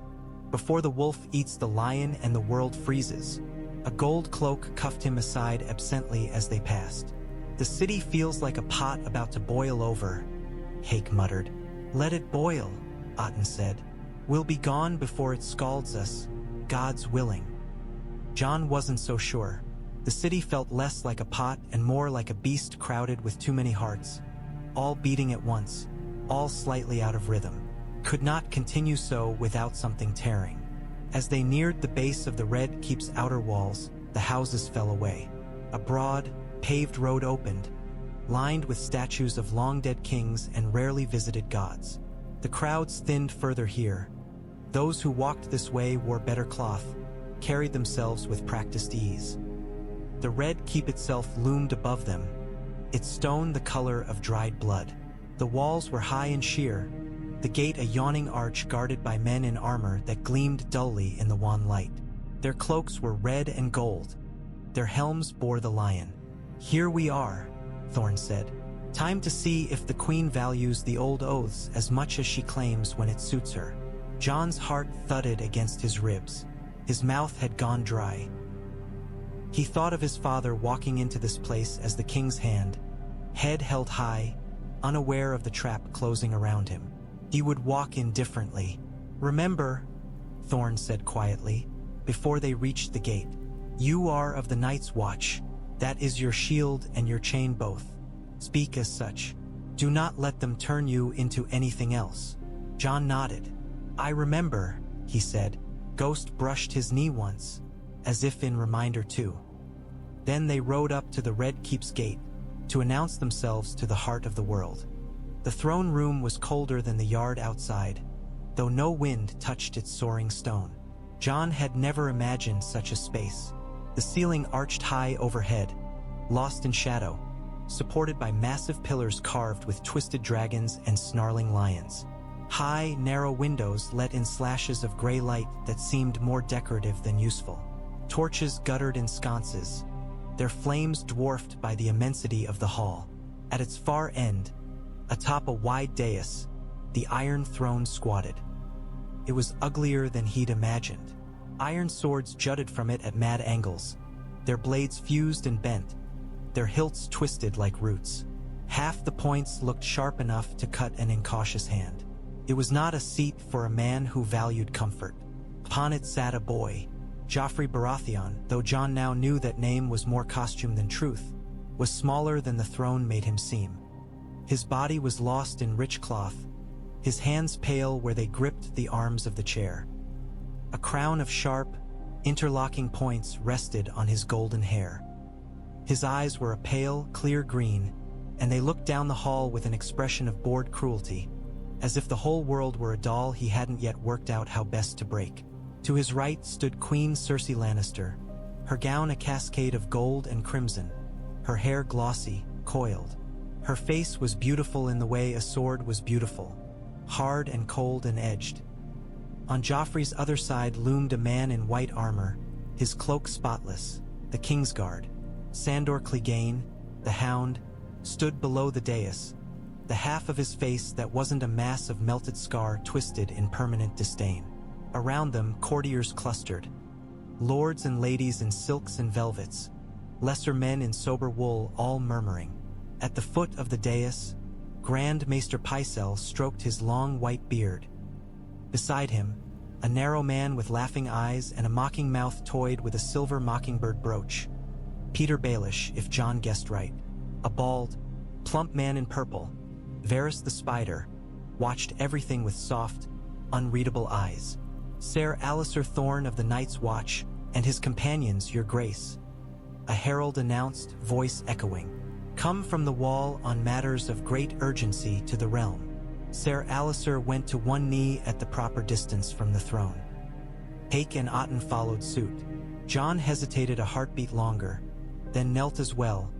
Before the wolf eats the lion and the world freezes." A gold cloak cuffed him aside absently as they passed. "The city feels like a pot about to boil over," Hake muttered. "Let it boil," Otten said. "We'll be gone before it scalds us, God's willing." Jon wasn't so sure. The city felt less like a pot and more like a beast crowded with too many hearts, all beating at once, all slightly out of rhythm. Could not continue so without something tearing. As they neared the base of the Red Keep's outer walls, the houses fell away. A broad, paved road opened, lined with statues of long-dead kings and rarely visited gods. The crowds thinned further here. Those who walked this way wore better cloth, carried themselves with practiced ease. The Red Keep itself loomed above them, its stone the color of dried blood. The walls were high and sheer, the gate a yawning arch guarded by men in armor that gleamed dully in the wan light. Their cloaks were red and gold. Their helms bore the lion. "Here we are," Thorne said. "Time to see if the Queen values the old oaths as much as she claims when it suits her." Jon's heart thudded against his ribs. His mouth had gone dry. He thought of his father walking into this place as the king's hand, head held high, unaware of the trap closing around him. He would walk in differently. "Remember," Thorne said quietly, before they reached the gate, "you are of the Night's Watch. That is your shield and your chain both. Speak as such. Do not let them turn you into anything else." Jon nodded. "I remember," he said. Ghost brushed his knee once, as if in reminder too. Then they rode up to the Red Keep's gate, to announce themselves to the heart of the world. The throne room was colder than the yard outside, though no wind touched its soaring stone. Jon had never imagined such a space. The ceiling arched high overhead, lost in shadow, supported by massive pillars carved with twisted dragons and snarling lions. High, narrow windows let in slashes of gray light that seemed more decorative than useful. Torches guttered in sconces, their flames dwarfed by the immensity of the hall. At its far end, atop a wide dais, the Iron Throne squatted. It was uglier than he'd imagined. Iron swords jutted from it at mad angles, their blades fused and bent, their hilts twisted like roots. Half the points looked sharp enough to cut an incautious hand. It was not a seat for a man who valued comfort. Upon it sat a boy. Joffrey Baratheon, though Jon now knew that name was more costume than truth, was smaller than the throne made him seem. His body was lost in rich cloth, his hands pale where they gripped the arms of the chair. A crown of sharp, interlocking points rested on his golden hair. His eyes were a pale, clear green, and they looked down the hall with an expression of bored cruelty, as if the whole world were a doll he hadn't yet worked out how best to break. To his right stood Queen Cersei Lannister, her gown a cascade of gold and crimson, her hair glossy, coiled. Her face was beautiful in the way a sword was beautiful, hard and cold and edged. On Joffrey's other side loomed a man in white armor, his cloak spotless, the Kingsguard. Sandor Clegane, the Hound, stood below the dais, the half of his face that wasn't a mass of melted scar twisted in permanent disdain. Around them, courtiers clustered, lords and ladies in silks and velvets, lesser men in sober wool all murmuring. At the foot of the dais, Grand Maester Pycelle stroked his long white beard. Beside him, a narrow man with laughing eyes and a mocking mouth toyed with a silver mockingbird brooch. Peter Baelish, if Jon guessed right. A bald, plump man in purple, Varys the Spider, watched everything with soft, unreadable eyes. Ser Alliser Thorne of the Night's Watch, and his companions, your grace. A herald announced, voice echoing. Come from the wall on matters of great urgency to the realm. Ser Alliser went to one knee at the proper distance from the throne. Hake and Otten followed suit. Jon hesitated a heartbeat longer, then knelt as well,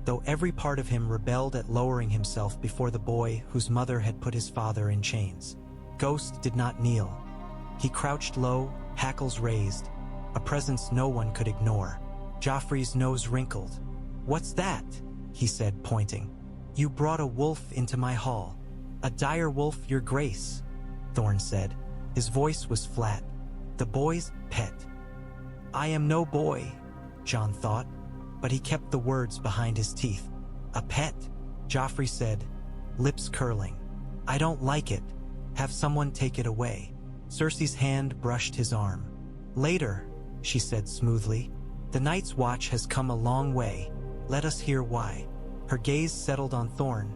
though every part of him rebelled at lowering himself before the boy whose mother had put his father in chains. Ghost did not kneel. He crouched low, hackles raised, a presence no one could ignore. Joffrey's nose wrinkled. "What's that?" he said, pointing. "You brought a wolf into my hall." "A dire wolf, your grace," Thorne said. His voice was flat. "The boy's pet." "I am no boy," Jon thought, but he kept the words behind his teeth. "A pet," Joffrey said, lips curling. "I don't like it. Have someone take it away." Cersei's hand brushed his arm. "Later," she said smoothly. "The Night's Watch has come a long way. Let us hear why." Her gaze settled on Thorne,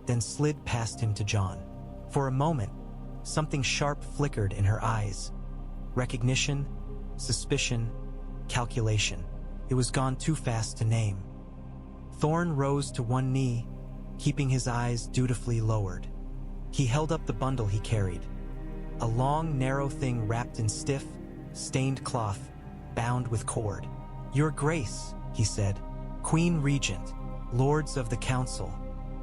then slid past him to Jon. For a moment, something sharp flickered in her eyes. Recognition, suspicion, calculation. It was gone too fast to name. Thorne rose to one knee, keeping his eyes dutifully lowered. He held up the bundle he carried. A long, narrow thing wrapped in stiff, stained cloth, bound with cord. "Your Grace," he said, "Queen Regent, Lords of the Council,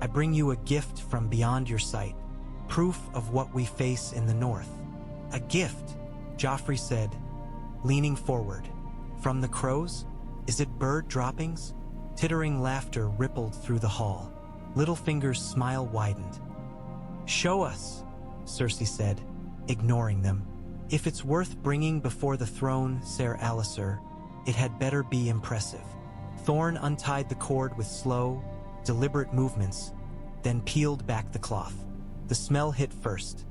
I bring you a gift from beyond your sight, proof of what we face in the north." "A gift," Joffrey said, leaning forward. "From the crows? Is it bird droppings?" Tittering laughter rippled through the hall. Littlefinger's smile widened. "Show us," Cersei said, ignoring them. "If it's worth bringing before the throne, Ser Alliser, it had better be impressive." Thorne untied the cord with slow, deliberate movements, then peeled back the cloth. The smell hit first.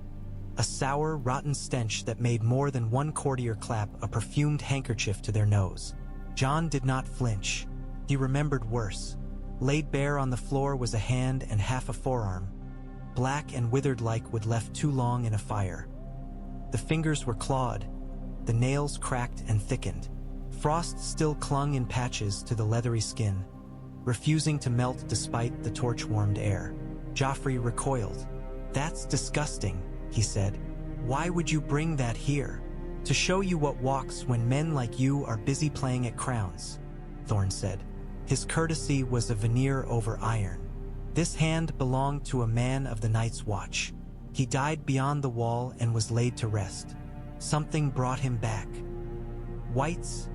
A sour, rotten stench that made more than one courtier clap a perfumed handkerchief to their nose. Jon did not flinch. He remembered worse. Laid bare on the floor was a hand and half a forearm, black and withered like wood left too long in a fire. The fingers were clawed, the nails cracked and thickened. Frost still clung in patches to the leathery skin, refusing to melt despite the torch-warmed air. Joffrey recoiled. "That's disgusting," he said. "Why would you bring that here?" "To show you what walks when men like you are busy playing at crowns," Thorne said. His courtesy was a veneer over iron. "This hand belonged to a man of the Night's Watch. He died beyond the wall and was laid to rest. Something brought him back." "Wights?"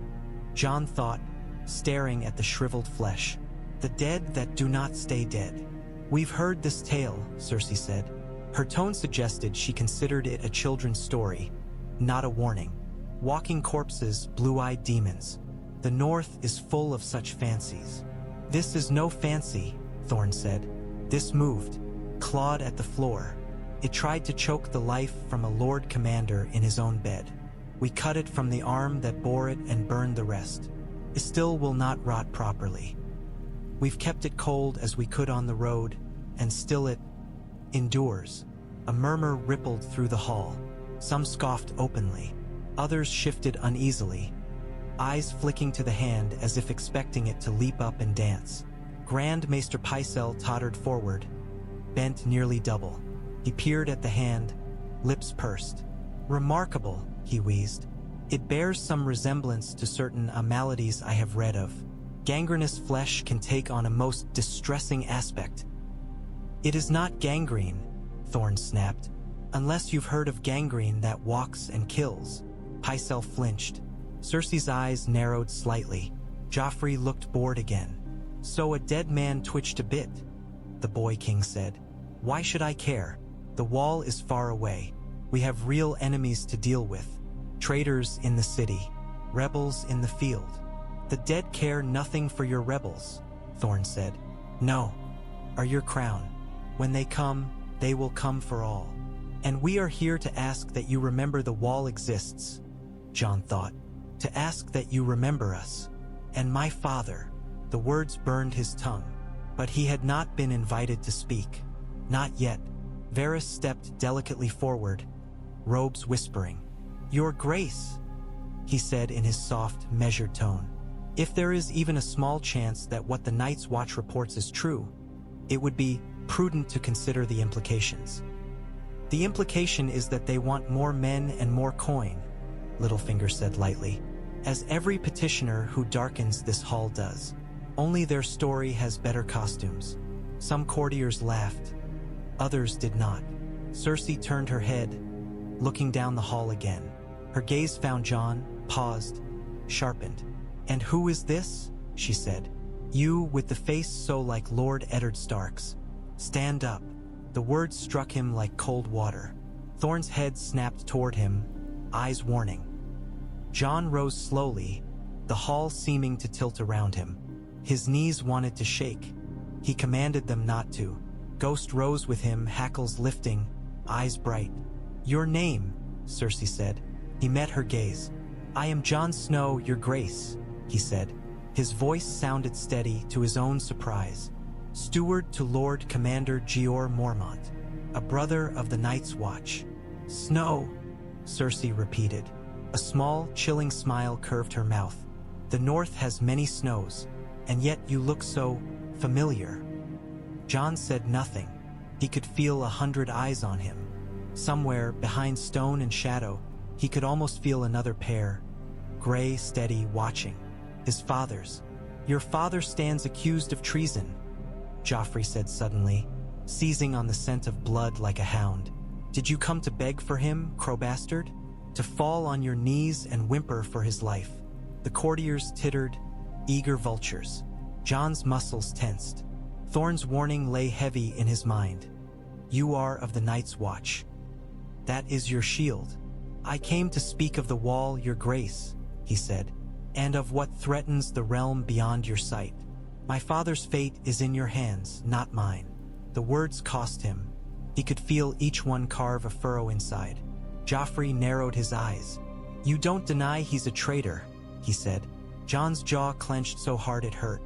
Jon thought, staring at the shriveled flesh. "The dead that do not stay dead." "We've heard this tale," Cersei said. Her tone suggested she considered it a children's story, not a warning. "Walking corpses, blue-eyed demons. The North is full of such fancies." "This is no fancy," Thorne said. "This moved, clawed at the floor. It tried to choke the life from a Lord Commander in his own bed. We cut it from the arm that bore it and burned the rest. It still will not rot properly. We've kept it cold as we could on the road, and still it endures." A murmur rippled through the hall. Some scoffed openly. Others shifted uneasily, eyes flicking to the hand as if expecting it to leap up and dance. Grand Maester Pycelle tottered forward, bent nearly double. He peered at the hand, lips pursed. "Remarkable," he wheezed. "It bears some resemblance to certain maladies I have read of. Gangrenous flesh can take on a most distressing aspect." "It is not gangrene," Thorne snapped. "Unless you've heard of gangrene that walks and kills." Pycelle flinched. Cersei's eyes narrowed slightly. Joffrey looked bored again. "So a dead man twitched a bit," the boy king said. "Why should I care? The wall is far away. We have real enemies to deal with. Traitors in the city, rebels in the field." "The dead care nothing for your rebels," Thorne said. "No, are your crown. When they come, they will come for all. And we are here to ask that you remember the wall exists," Jon thought. "To ask that you remember us. And my father." The words burned his tongue, but he had not been invited to speak. Not yet. Varys stepped delicately forward, robes whispering. "Your Grace," he said in his soft, measured tone. "If there is even a small chance that what the Night's Watch reports is true, it would be prudent to consider the implications." "The implication is that they want more men and more coin," Littlefinger said lightly, "as every petitioner who darkens this hall does. Only their story has better costumes." Some courtiers laughed. Others did not. Cersei turned her head, looking down the hall again. Her gaze found Jon, paused, sharpened. "And who is this?" she said. "You with the face so like Lord Eddard Stark's. Stand up." The words struck him like cold water. Thorne's head snapped toward him, eyes warning. Jon rose slowly, the hall seeming to tilt around him. His knees wanted to shake. He commanded them not to. Ghost rose with him, hackles lifting, eyes bright. "Your name," Cersei said. He met her gaze. "I am Jon Snow, your Grace," he said. His voice sounded steady to his own surprise. "Steward to Lord Commander Jeor Mormont, a brother of the Night's Watch." "Snow," Cersei repeated. A small, chilling smile curved her mouth. "The North has many snows, and yet you look so familiar." Jon said nothing. He could feel 100 eyes on him. Somewhere, behind stone and shadow, he could almost feel another pair, gray, steady, watching. His father's. "Your father stands accused of treason," Joffrey said suddenly, seizing on the scent of blood like a hound. "Did you come to beg for him, crow bastard? To fall on your knees and whimper for his life?" The courtiers tittered, eager vultures. Jon's muscles tensed. Thorne's warning lay heavy in his mind. "You are of the Night's Watch. That is your shield." "I came to speak of the wall, your Grace," he said, "and of what threatens the realm beyond your sight. My father's fate is in your hands, not mine." The words cost him. He could feel each one carve a furrow inside. Joffrey narrowed his eyes. "You don't deny he's a traitor," he said. Jon's jaw clenched so hard it hurt.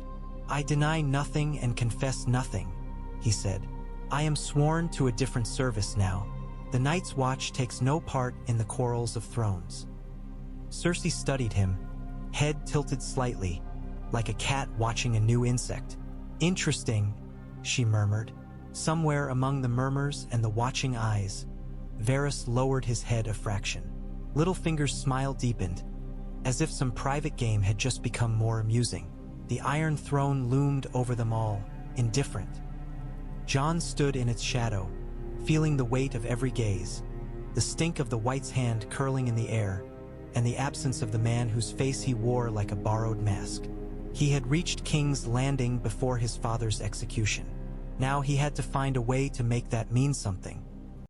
"I deny nothing and confess nothing," he said. "I am sworn to a different service now. The Night's Watch takes no part in the quarrels of thrones." Cersei studied him, head tilted slightly, like a cat watching a new insect. "Interesting," she murmured. Somewhere among the murmurs and the watching eyes, Varys lowered his head a fraction. Littlefinger's smile deepened, as if some private game had just become more amusing. The Iron Throne loomed over them all, indifferent. Jon stood in its shadow, feeling the weight of every gaze, the stink of the wight's hand curling in the air, and the absence of the man whose face he wore like a borrowed mask. He had reached King's Landing before his father's execution. Now he had to find a way to make that mean something.